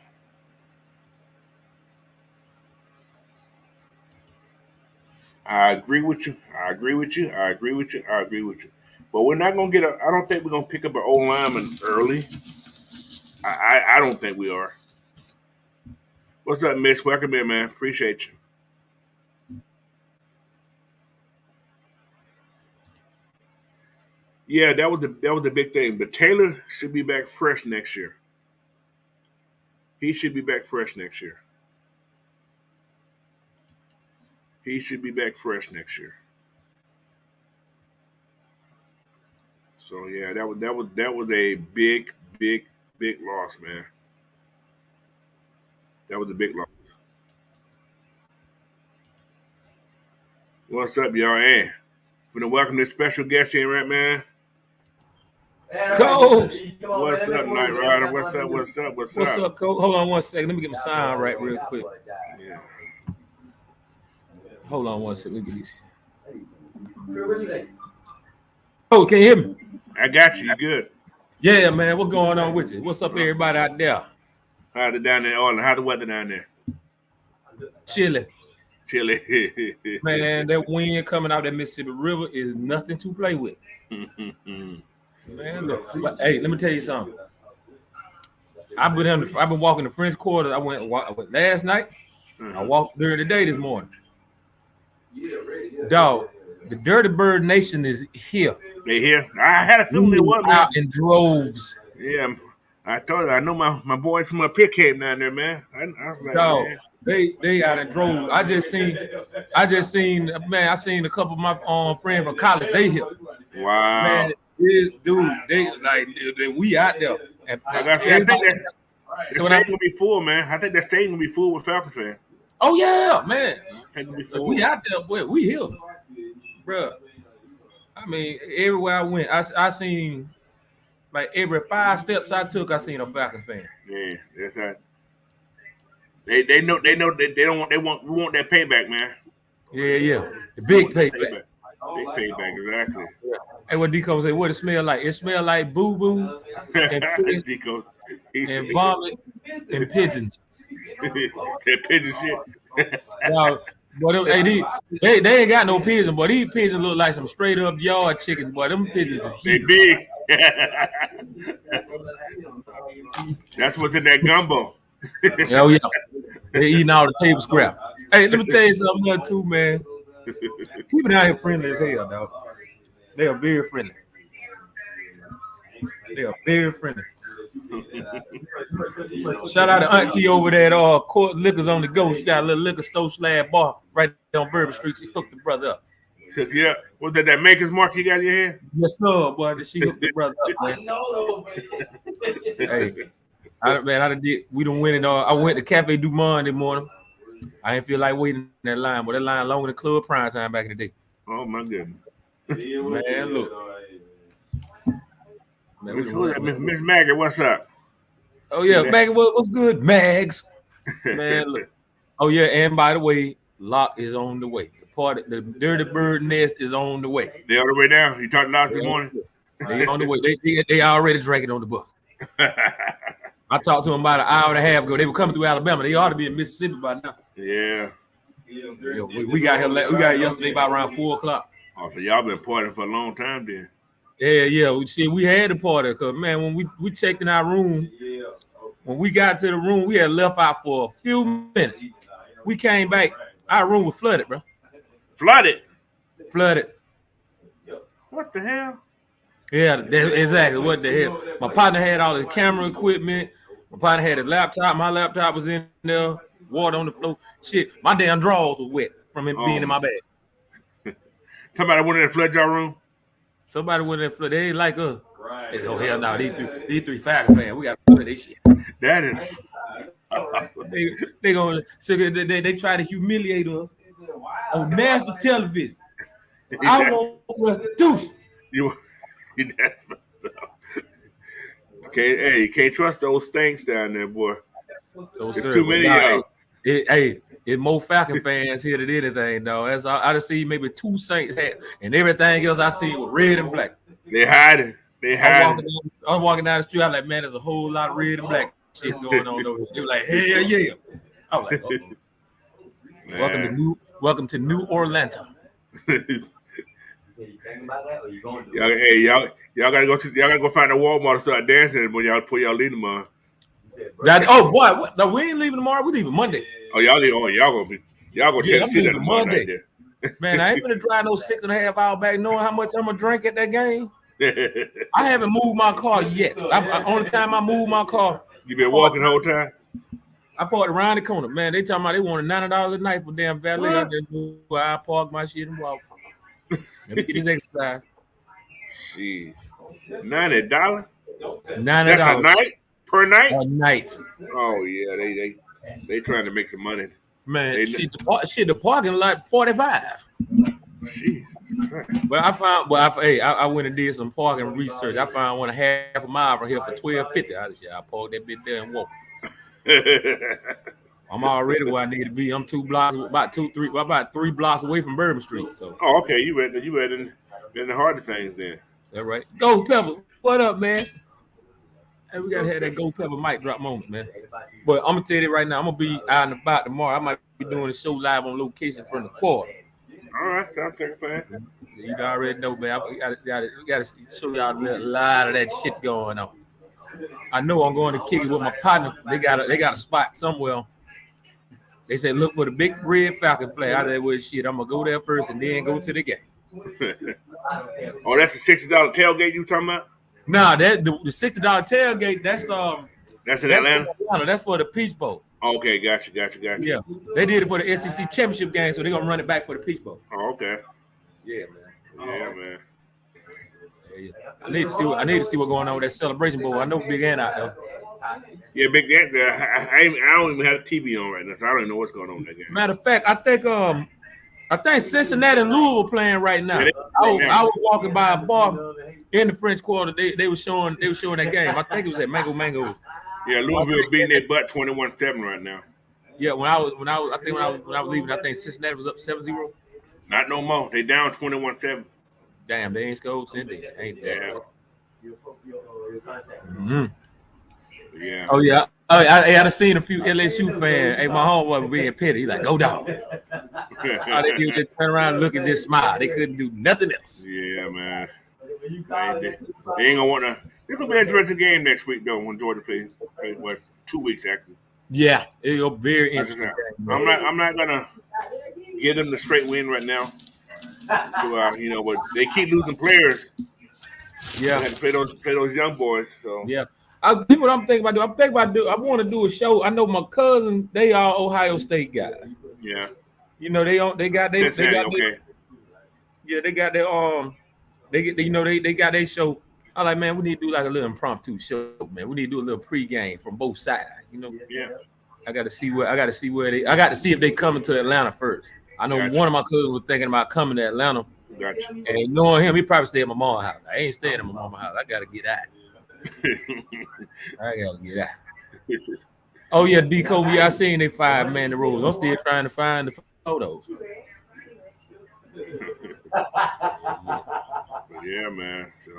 I agree with you. I agree with you. I agree with you. I agree with you. But we're not gonna I don't think we're gonna pick up an old lineman early. I don't think we are. What's up, Mitch? Welcome in, man. Appreciate you. Yeah, that was the big thing. But Taylor should be back fresh next year. He should be back fresh next year. He should be back fresh next year. So yeah, that was a big loss, man. That was a big loss. What's up, y'all? Hey, we're gonna welcome this special guest here, right, man? Coach. What's up, Night Rider? What's up? What's up, Coach? Hold on one second. Let me get my sound right real quick. Yeah. Hold on one second. Let me get these. Oh, can you hear me? I got you. You good? Yeah, man. What's going on with you? What's up, everybody out there? How's it down there in Orland? How's the weather down there? Chilling. Chilly. Man, that wind coming out that Mississippi River is nothing to play with. Man, look. But, hey, let me tell you something. I've been walking the French Quarter. I went last night. I walked during the day this morning. Dog, the Dirty Bird Nation is here. They here? I had a feeling it was out in droves. Yeah, I told you. I know my boys from up here came down there, man. I was like, dog, man. They out in droves. I seen a couple of my friends from college. They here. Wow. Man, dude, we out there. And, like I said, I think that stadium gonna be full, man. I think that stadium gonna be full with Falcons fans. Oh yeah, man. We out there, boy. We here, bro. I mean, everywhere I went, I seen like every 5 steps I took, I seen a Falcons fan. Yeah, that's right. They know we want that payback, man. Yeah. The big payback. Big payback, exactly. Yeah. Hey, what Deco say? What it smell like? It smell like boo boo and Deco and vomit and pigeons. That pigeon shit. Now, but they ain't got no pigeons, but these pigeons look like some straight up yard chickens. Boy, them pigeons is huge. They big. That's what's in that gumbo. Oh yeah, they eating all the table scrap. Hey, let me tell you something else too, man. People out here friendly as hell, dog. They are very friendly. They are very friendly. Shout out to Auntie over there at Court Liquors on the Go. She got a little liquor store / bar right on Bourbon Street. She hooked the brother up. Yeah, was that Maker's Mark you got in your hand? Yes, sir, boy. She hooked the brother up, man. Hey, we done went it all. I went to Cafe Du Monde this morning. I didn't feel like waiting in that line, but that line longer than Club Prime Time back in the day. Oh my goodness. Man, look. Miss Maggie, what's up? Oh yeah, Maggie, what's good, Mags? Man, look. Oh yeah, and by the way, Locke is on the way. The Dirty Bird Nest is on the way. They on the way down. You talked last morning. They on the way. They already drinking on the bus. I talked to them about an hour and a half ago. They were coming through Alabama. They ought to be in Mississippi by now. Yeah. We got here. We got here yesterday by around 4:00. Oh, so y'all been partying for a long time then? Yeah. We had a party because man, when we checked in our room, When we got to the room, we had left out for a few minutes. We came back. Our room was flooded, bro. Flooded. What the hell? Yeah, exactly. What the hell? My partner had all his camera equipment. My partner had his laptop. My laptop was in there. Water on the floor. Shit, my damn drawers was wet from it being in my bag. Somebody went in and flooded your room? Somebody went in and flooded. They ain't like us. Right. Oh, hell no. These three Falcons fans, we got to flood this shit. That is... they try to humiliate us on national television. I want to do. That's okay. Hey, you can't trust those stinks down there, boy. There's too many of y'all. It's more Falcon fans here than anything, though. I just see maybe 2 Saints hat, and everything else I see was red and black. They hiding. I'm walking down the street. I'm like, man, there's a whole lot of red and black shit going on over here. They were like, hell yeah. I'm like, welcome to New Orlando. Y'all gotta go find a Walmart and start dancing when y'all put y'all leave tomorrow. Boy, what? No, we ain't leaving tomorrow. We leaving Monday. Oh, y'all gonna take the city tomorrow night there. Man, I ain't gonna drive no 6.5 hours back knowing how much I'm gonna drink at that game. I haven't moved my car yet. Only time I moved my car. You been walking the whole time? I parked around the corner. Man, they talking about they wanted $90 a night for damn valet. I parked my shit and walked. Let me get this exercise. Jeez. $90? $90. That's a night? Per night? A night. Oh yeah, they trying to make some money. Man, the parking lot 45. Jesus Christ. But I went and did some parking research. I found one a half a mile from here for $12.50. I parked that bit there and walked. I'm already where I need to be. I'm 2 blocks, about 3 blocks away from Bourbon Street. So. Oh, okay. You read in the heart of things then. That right. Gold Pepper, what up, man? Hey, we gotta have that Gold Pepper mic drop moment, man. But I'm gonna tell you right now, I'm gonna be out and about tomorrow. I might be doing a show live on location from the quarter. All right, sounds like a plan. You already know, man. We gotta show y'all a lot of that shit going on. I know I'm going to kick it with my partner. They got a spot somewhere. They said look for the big red Falcon flag. Out of that with shit. I'm gonna go there first and then go to the game. Oh, that's a $60 tailgate you talking about? Nah, the $60 tailgate. That's in Atlanta. That's for the Peach Bowl. Okay, gotcha. Yeah, they did it for the SEC championship game, so they're gonna run it back for the Peach Bowl. Oh, okay. Yeah, man. Yeah, man. Yeah. I need to see what's going on with that Celebration Bowl. I know Big Ant out there. Yeah, Big Ant. I don't even have a TV on right now, so I don't even know what's going on in that game. Matter of fact, I think Cincinnati and Louisville playing right now. Yeah, I was walking by a bar in the French Quarter. They were showing that game. I think it was at Mango. Yeah, Louisville beating their butt 21-7 right now. Yeah, when I was leaving, I think Cincinnati was up 7-0. Not no more. They down 21-7. Damn, they ain't scored since then, ain't they? Yeah. Mm-hmm. Yeah. Oh yeah. I seen a few LSU fans. Hey, my homeboy was being petty. He's like, "Go dog." All they do is just turn around, look, and just smile. They couldn't do nothing else. Yeah, man. They ain't gonna want to. It's gonna be an interesting game next week, though, when Georgia plays. 2 weeks actually. Yeah, it'll be very interesting. I'm not gonna give them the straight win right now. But they keep losing players. Yeah, they have to play those young boys. So yeah. What I'm thinking about doing. I want to do a show. I know my cousins. They are Ohio State guys. Yeah. They got their they got their show. I'm like, man, we need to do like a little impromptu show, man. We need to do a little pregame from both sides. Yeah. I got to see if they coming to Atlanta first. I know one of my cousins was thinking about coming to Atlanta. Gotcha. And knowing him, he probably stay at my mom's house. I ain't staying at my mom's house. I gotta get out. Oh yeah, D Kobe, I seen they 5-man the rules. I'm still trying to find the photos. Yeah, man. So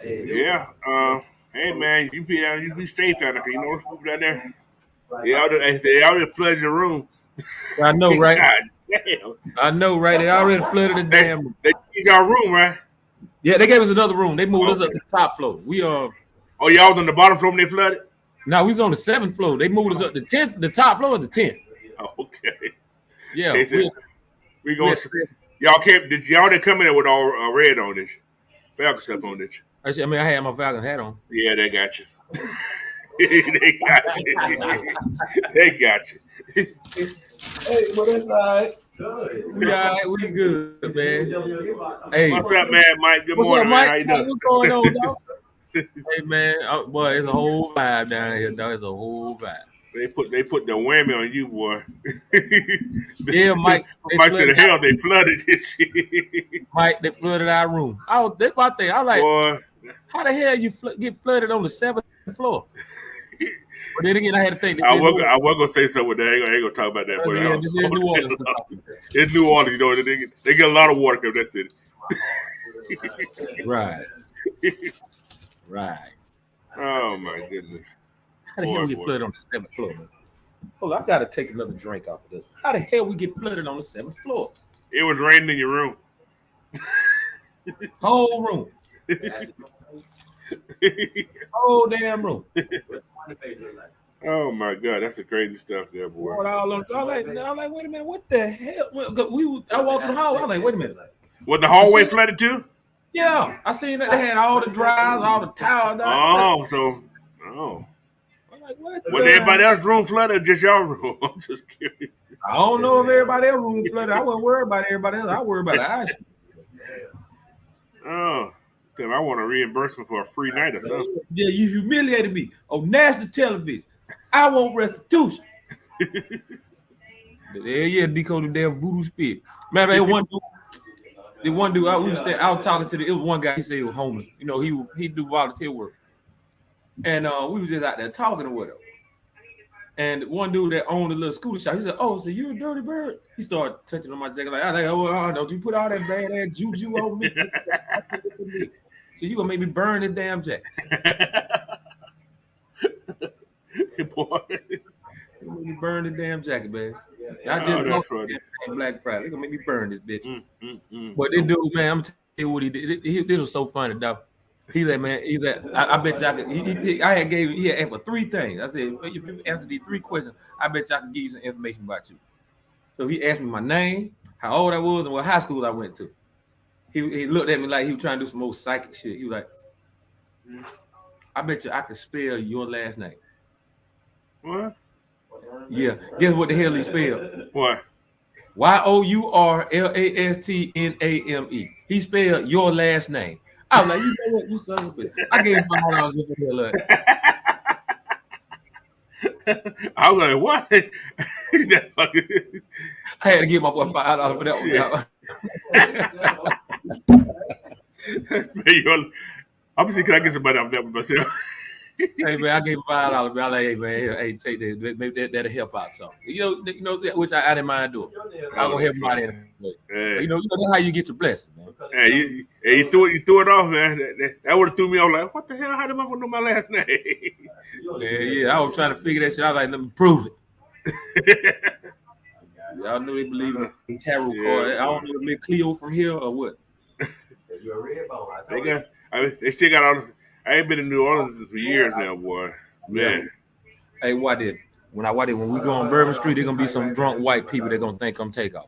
yeah. Hey man, you be safe down there. You know what's people down there? They out there flooded your room. I know, right? God damn. I know, right? They already flooded the damn. They gave y'all room, right? Yeah, they gave us another room. They moved us up to the top floor. Oh, y'all was on the bottom floor when they flooded? No, we was on the 7th floor. They moved us up the 10th. The top floor is the 10th. Oh, okay. Yeah, They said, we going we y'all came, y'all didn't come in there with all red on this. Falcon stuff on this. I mean, I had my Falcon hat on. Yeah, they got you. They got you. They got you. Hey, but that's all right. We all right. We good, man. Hey, what's up, man, Mike? Good what's morning, up, Mike? man. How you doing? What's going on, dog? Hey, man. Oh, boy, it's a whole vibe down here, dog. It's a whole vibe. They put the whammy on you, boy. Yeah, Mike. Mike to the hell, they flooded this shit. Mike, they flooded our room. That's my thing. I like, boy, how the hell you get flooded on the 7th floor? But then again, I had to think. I was gonna say something with that. I ain't gonna talk about that. But yeah, this is New Orleans. It's New Orleans, you know. They get a lot of water from that city. Right. Right. Oh my goodness. How the hell we get flooded on the 7th floor? Man? Hold on, I gotta take another drink off of this. How the hell we get flooded on the 7th floor? It was raining in your room. Whole room. Whole damn room. Oh my God, that's the crazy stuff there, boy. I'm like, wait a minute, what the hell? I walked in the hall. I was like, wait a minute. Was the hallway flooded too? Yeah, I seen that they had all the dryers, all the towels. Oh. I'm like, what? Was everybody else's room flooded or just your room? I'm just curious. I don't know if everybody else's room flooded. I wasn't worried about everybody else. I worried about ours. Oh, damn, I want a reimbursement for a free night or something. Yeah, you humiliated me on national television. I want restitution. Yeah, decode the damn voodoo spirit. Man, the one dude, I was talking to it was one guy, he said he was homeless. You know, he do volunteer work. And we was just out there talking or whatever. And one dude that owned a little scooter shop, he said, "Oh, so you a dirty bird?" He started touching on my jacket like, I was like, "Oh, don't you put all that bad ass juju on me?" So you gonna make me burn this damn jacket. Boy. You gonna make me burn this damn jacket, man. I just Black Friday. They gonna make me burn this bitch. But this dude, man, I'm telling you what he did. This was so funny, dog. He said, man, I bet y'all could. He had asked for 3 things. I said, if you answer these 3 questions, I bet y'all can give you some information about you. So he asked me my name, how old I was, and what high school I went to. He looked at me like he was trying to do some old psychic shit. He was like, I bet you I could spell your last name. What? Yeah. Guess what the hell he spelled? What? YOURLASTNAME. He spelled your last name. I was like, you know what, you son of a bitch. I gave him $5 just for hell. I was like, what? That fucking... I had to give my boy $5 for that one. I'm gonna see, can I get some money off that one myself? Hey man, I gave him $5. I was like, hey man, hey, take this. Maybe that'll help out some. You know, which I didn't mind doing. I'm gonna help him out anyway. You know, that's how you get your blessing, man. Hey, you threw it off, man. That would have threw me off. Like, what the hell? How did I know my last name? Yeah. I was trying to figure that shit out. Like, let me prove it. Y'all know they believe in tarot card. I don't know if they Cleo from here or what. They still got all. I ain't been in New Orleans for years now, boy. Man. Hey, when we go on Bourbon Street, there's gonna be some drunk white people that gonna think I'm Takeoff.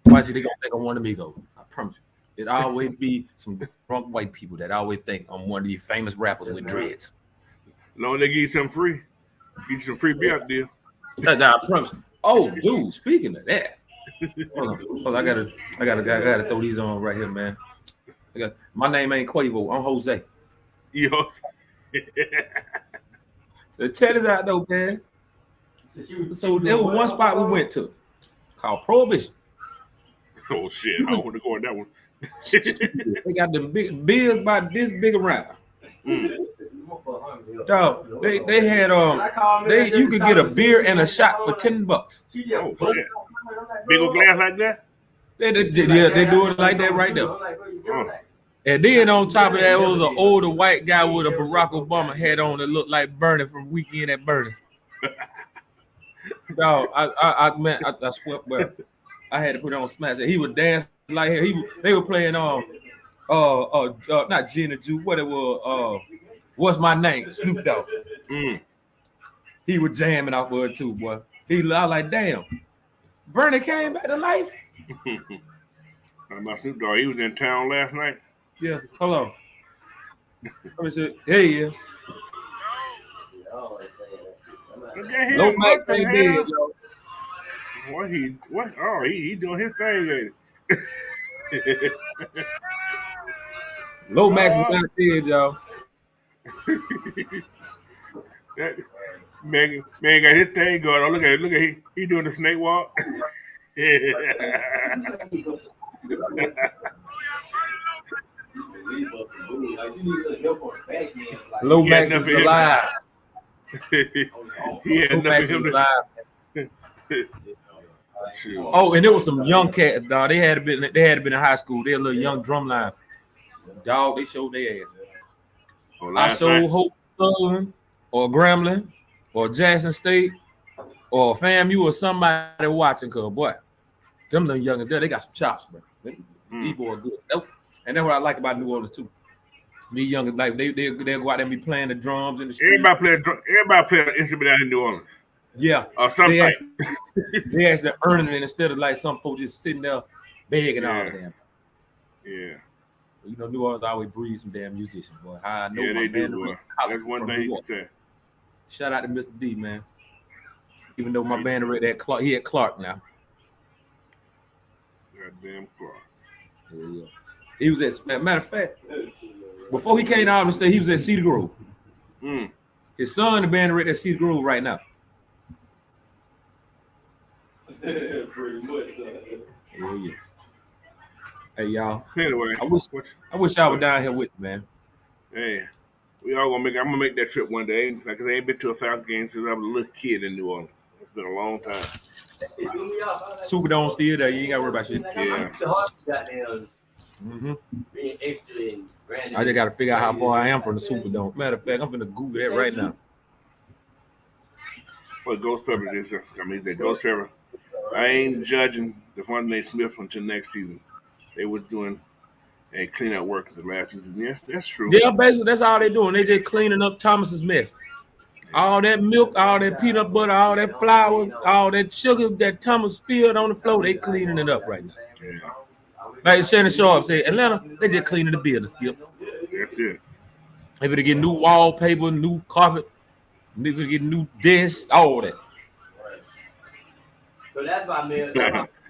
Why see they gonna think I'm one of Amigos? I promise you. It always be some drunk white people that always think I'm one of these famous rappers with dreads. Long they give you something free. Get you some free beer deal. I promise you. Oh, dude, speaking of that. Hold on. I gotta throw these on right here, man. My name ain't Quavo. I'm Jose. Yo. So check this out though, man. So there was one spot we went to called Prohibition. Oh shit! I don't want to go on that one. They got the big beers about this big around. Dog, they had you could get a beer and a shot for $10. Oh shit! Big old glass like that? They do it like that right there. And then on top of that was an older white guy with a Barack Obama hat on that looked like Bernie from Weekend at Bernie. Dog, I swept well. I had to put on Smash. He was dancing like they were playing Not Gin and Juice. What it was? What's my name? Snoop Dogg. He was jamming off of it too, boy. I was like, damn, Bernie came back to life. My Snoop Dogg, he was in town last night. Yeah, hold on. Let me see. Hey, yeah. Low Max ain't dead, yo. What? Oh, he doing his thing, ain't it? Low Max is not dead, y'all. That man got his thing going on. Look at he doing the snake walk. Low Max is alive. He had Low enough Max of him is alive. Oh, and there was some young cats, dog. They had been in high school. They a little young drumline. Dog, they showed their ass. I showed Hope Southern or Grambling or Jackson State or FAMU or somebody watching, cause boy, them little youngins there, they got some chops, bro. These boys are good. And that's what I like about New Orleans too. These youngins, like they go out there and be playing the drums in the street. Everybody play an instrument out in New Orleans. Yeah. Or something. They actually earning it instead of like some folks just sitting there begging all the damn. Yeah. You know, New Orleans always breeds some damn musicians, boy. How I know yeah, they do, boy. That's one thing you can say. Shout out to Mr. D, man. Even though my band at Clark, he at Clark now. Goddamn Clark. Yeah. He was at, matter of fact, before he came to Auburn State, he was at Cedar Grove. His son, the band at Cedar Grove right now. Pretty much. Yeah. Hey, y'all. Anyway, I wish y'all were down here with me, man. Hey, we all I'm gonna make that trip one day. Like I ain't been to a Falcons game since I was a little kid in New Orleans. It's been a long time. Superdome still there. You ain't gotta worry about shit. Yeah. I just gotta figure out how far I am from the Superdome. Matter of fact, I'm gonna Google that right now. What Ghost Pepper is? I mean, that Ghost Pepper. I ain't judging the Devontae Smith until next season. They was doing a cleanup work the last season. Yes, that's true. Yeah, basically that's all they doing. They just cleaning up Thomas's mess. All that milk, all that peanut butter, all that flour, all that sugar that Thomas spilled on the floor, they cleaning it up right now. Yeah. Like Shannon Sharp said, Atlanta, they just cleaning the building, Skip. That's it. If they get new wallpaper, new carpet, if they get new desks, all that. So that's my man.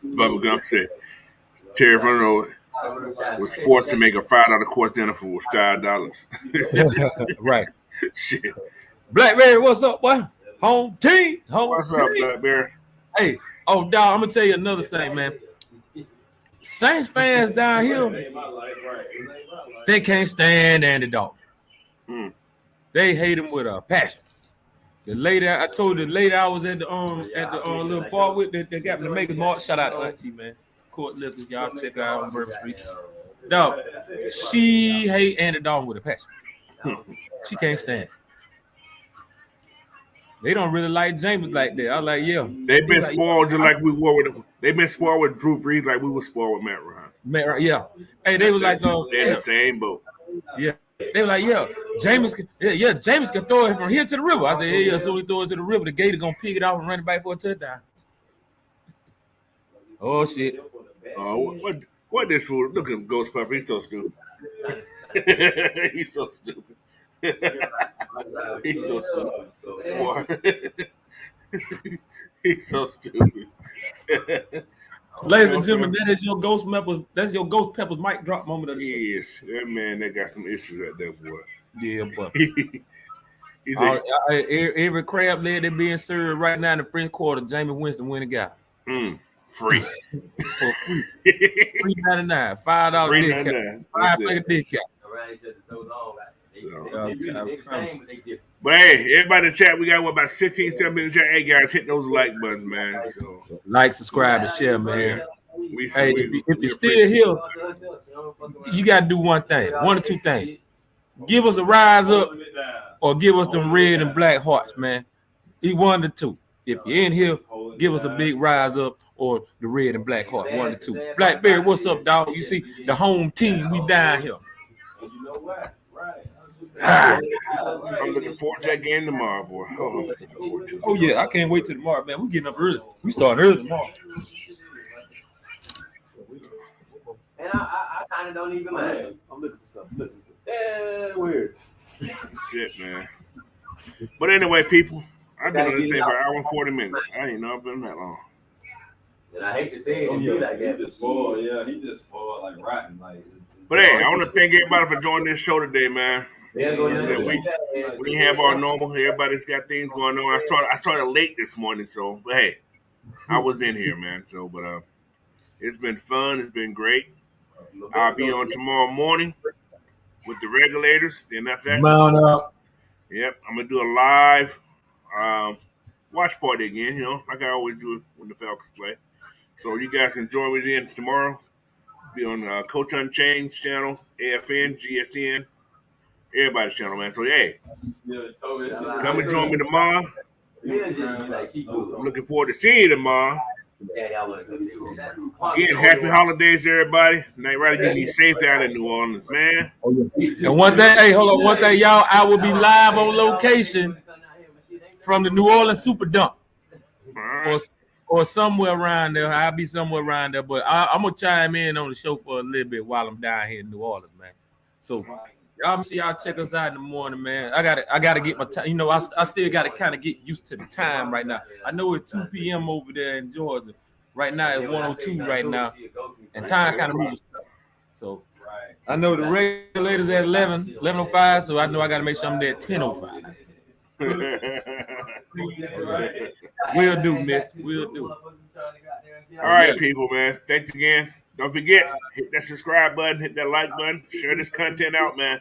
Bubba Gump said Terry Fernando was forced to make a $5 course dinner for $5. Right. Shit. Blackberry, what's up, boy? Home team. What's up, Blackberry? Hey, oh, dog, I'm gonna tell you another thing, man. Saints fans down here, they can't stand Andy Dalton. They hate him with a passion. The lady, I told you, the lady I was at the little bar with, they got me to make a mark. Shout out to Auntie, man. Court Lifters, y'all check her out on Bourbon Street. Dog, she hate Andy Dalton with a passion. She can't stand. They don't really like James like that. I was like, yeah. They've been spoiled just like we were with. They've been spoiled with Drew Brees like we were spoiled with Matt Ryan. Yeah. Hey, they was like, they're in the same boat. Yeah. They were like, James can throw it from here to the river. I said, yeah, so we throw it to the river. The Gator gonna pick it off and run it back for a touchdown. Oh shit. Oh, what this fool? Look at Ghost Pepper. He's so stupid. He's so stupid. He's so stupid. Boy. He's so stupid. Ladies and gentlemen, that is your Ghost Peppers. That's your Ghost Peppers mic drop moment of the show. Yes, that man, they got some issues at that boy. Yeah, but every crab leg that being served right now in the French Quarter, Jamie Winston win a guy. Free. For free. $3.99, $5 discount. $5 discount. But hey, everybody in the chat, we got about 16, 17 in the chat. Hey guys, hit those like buttons, man. So like, subscribe, and share, man. Hey, if you're still here, you gotta do one thing, one or two things. Give us a rise up or give us them red and black hearts, man. One or two. If you're in here, give us a big rise up or the Red and Black Heart, one of the two. Blackberry, what's up, dog? You see, the home team, we down here. I'm looking forward to that game tomorrow, boy. Oh, I'm looking forward to it. Oh yeah, I can't wait till tomorrow, man. We getting up early. We starting early tomorrow. And I kind of don't even mind. I'm looking for something. Yeah, weird. That's it, man. But anyway, people, I've been on this thing for an hour and 40 minutes. I didn't know I've been that long. And I hate to say it, be like that. He just spoiled, he just spoiled like rotten. Like, but hey, I want to thank everybody for joining this show today, man. We didn't have our normal. Everybody's got things going on. I started late this morning, so but hey, I was in here, man. So, but it's been fun. It's been great. I'll be on tomorrow morning with the regulators. Then after that, Mount up. Yep, I'm gonna do a live watch party again. You know, like I always do when the Falcons play. So you guys can join me then tomorrow. Be on Coach Unchained's channel, AFN, GSN, everybody's channel, man. So hey, come and join me tomorrow. I'm looking forward to seeing you tomorrow. Again, happy holidays, everybody. Night Rider, get me safe down in New Orleans, man. And one day, hey, hold on, one day, y'all, I will be live on location from the New Orleans Super Dump. Or somewhere around there. I'll be somewhere around there, but I'm gonna chime in on the show for a little bit while I'm down here in New Orleans, man. So y'all see y'all check us out in the morning, man. I gotta get my time. You know, I still gotta kind of get used to the time right now. I know it's 2 p.m. over there in Georgia. Right now it's 1:02 right now, and time kind of moves. So I know the regulators at 11:05, so I know I gotta make sure I'm there at 10:05. We'll do, miss. We'll do. All right, people, man. Thanks again. Don't forget, hit that subscribe button, hit that like button, share this content out, man.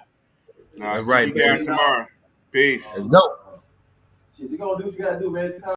I'll see you guys tomorrow. Peace. Let's go. Shit, you gonna do what you gotta do, man.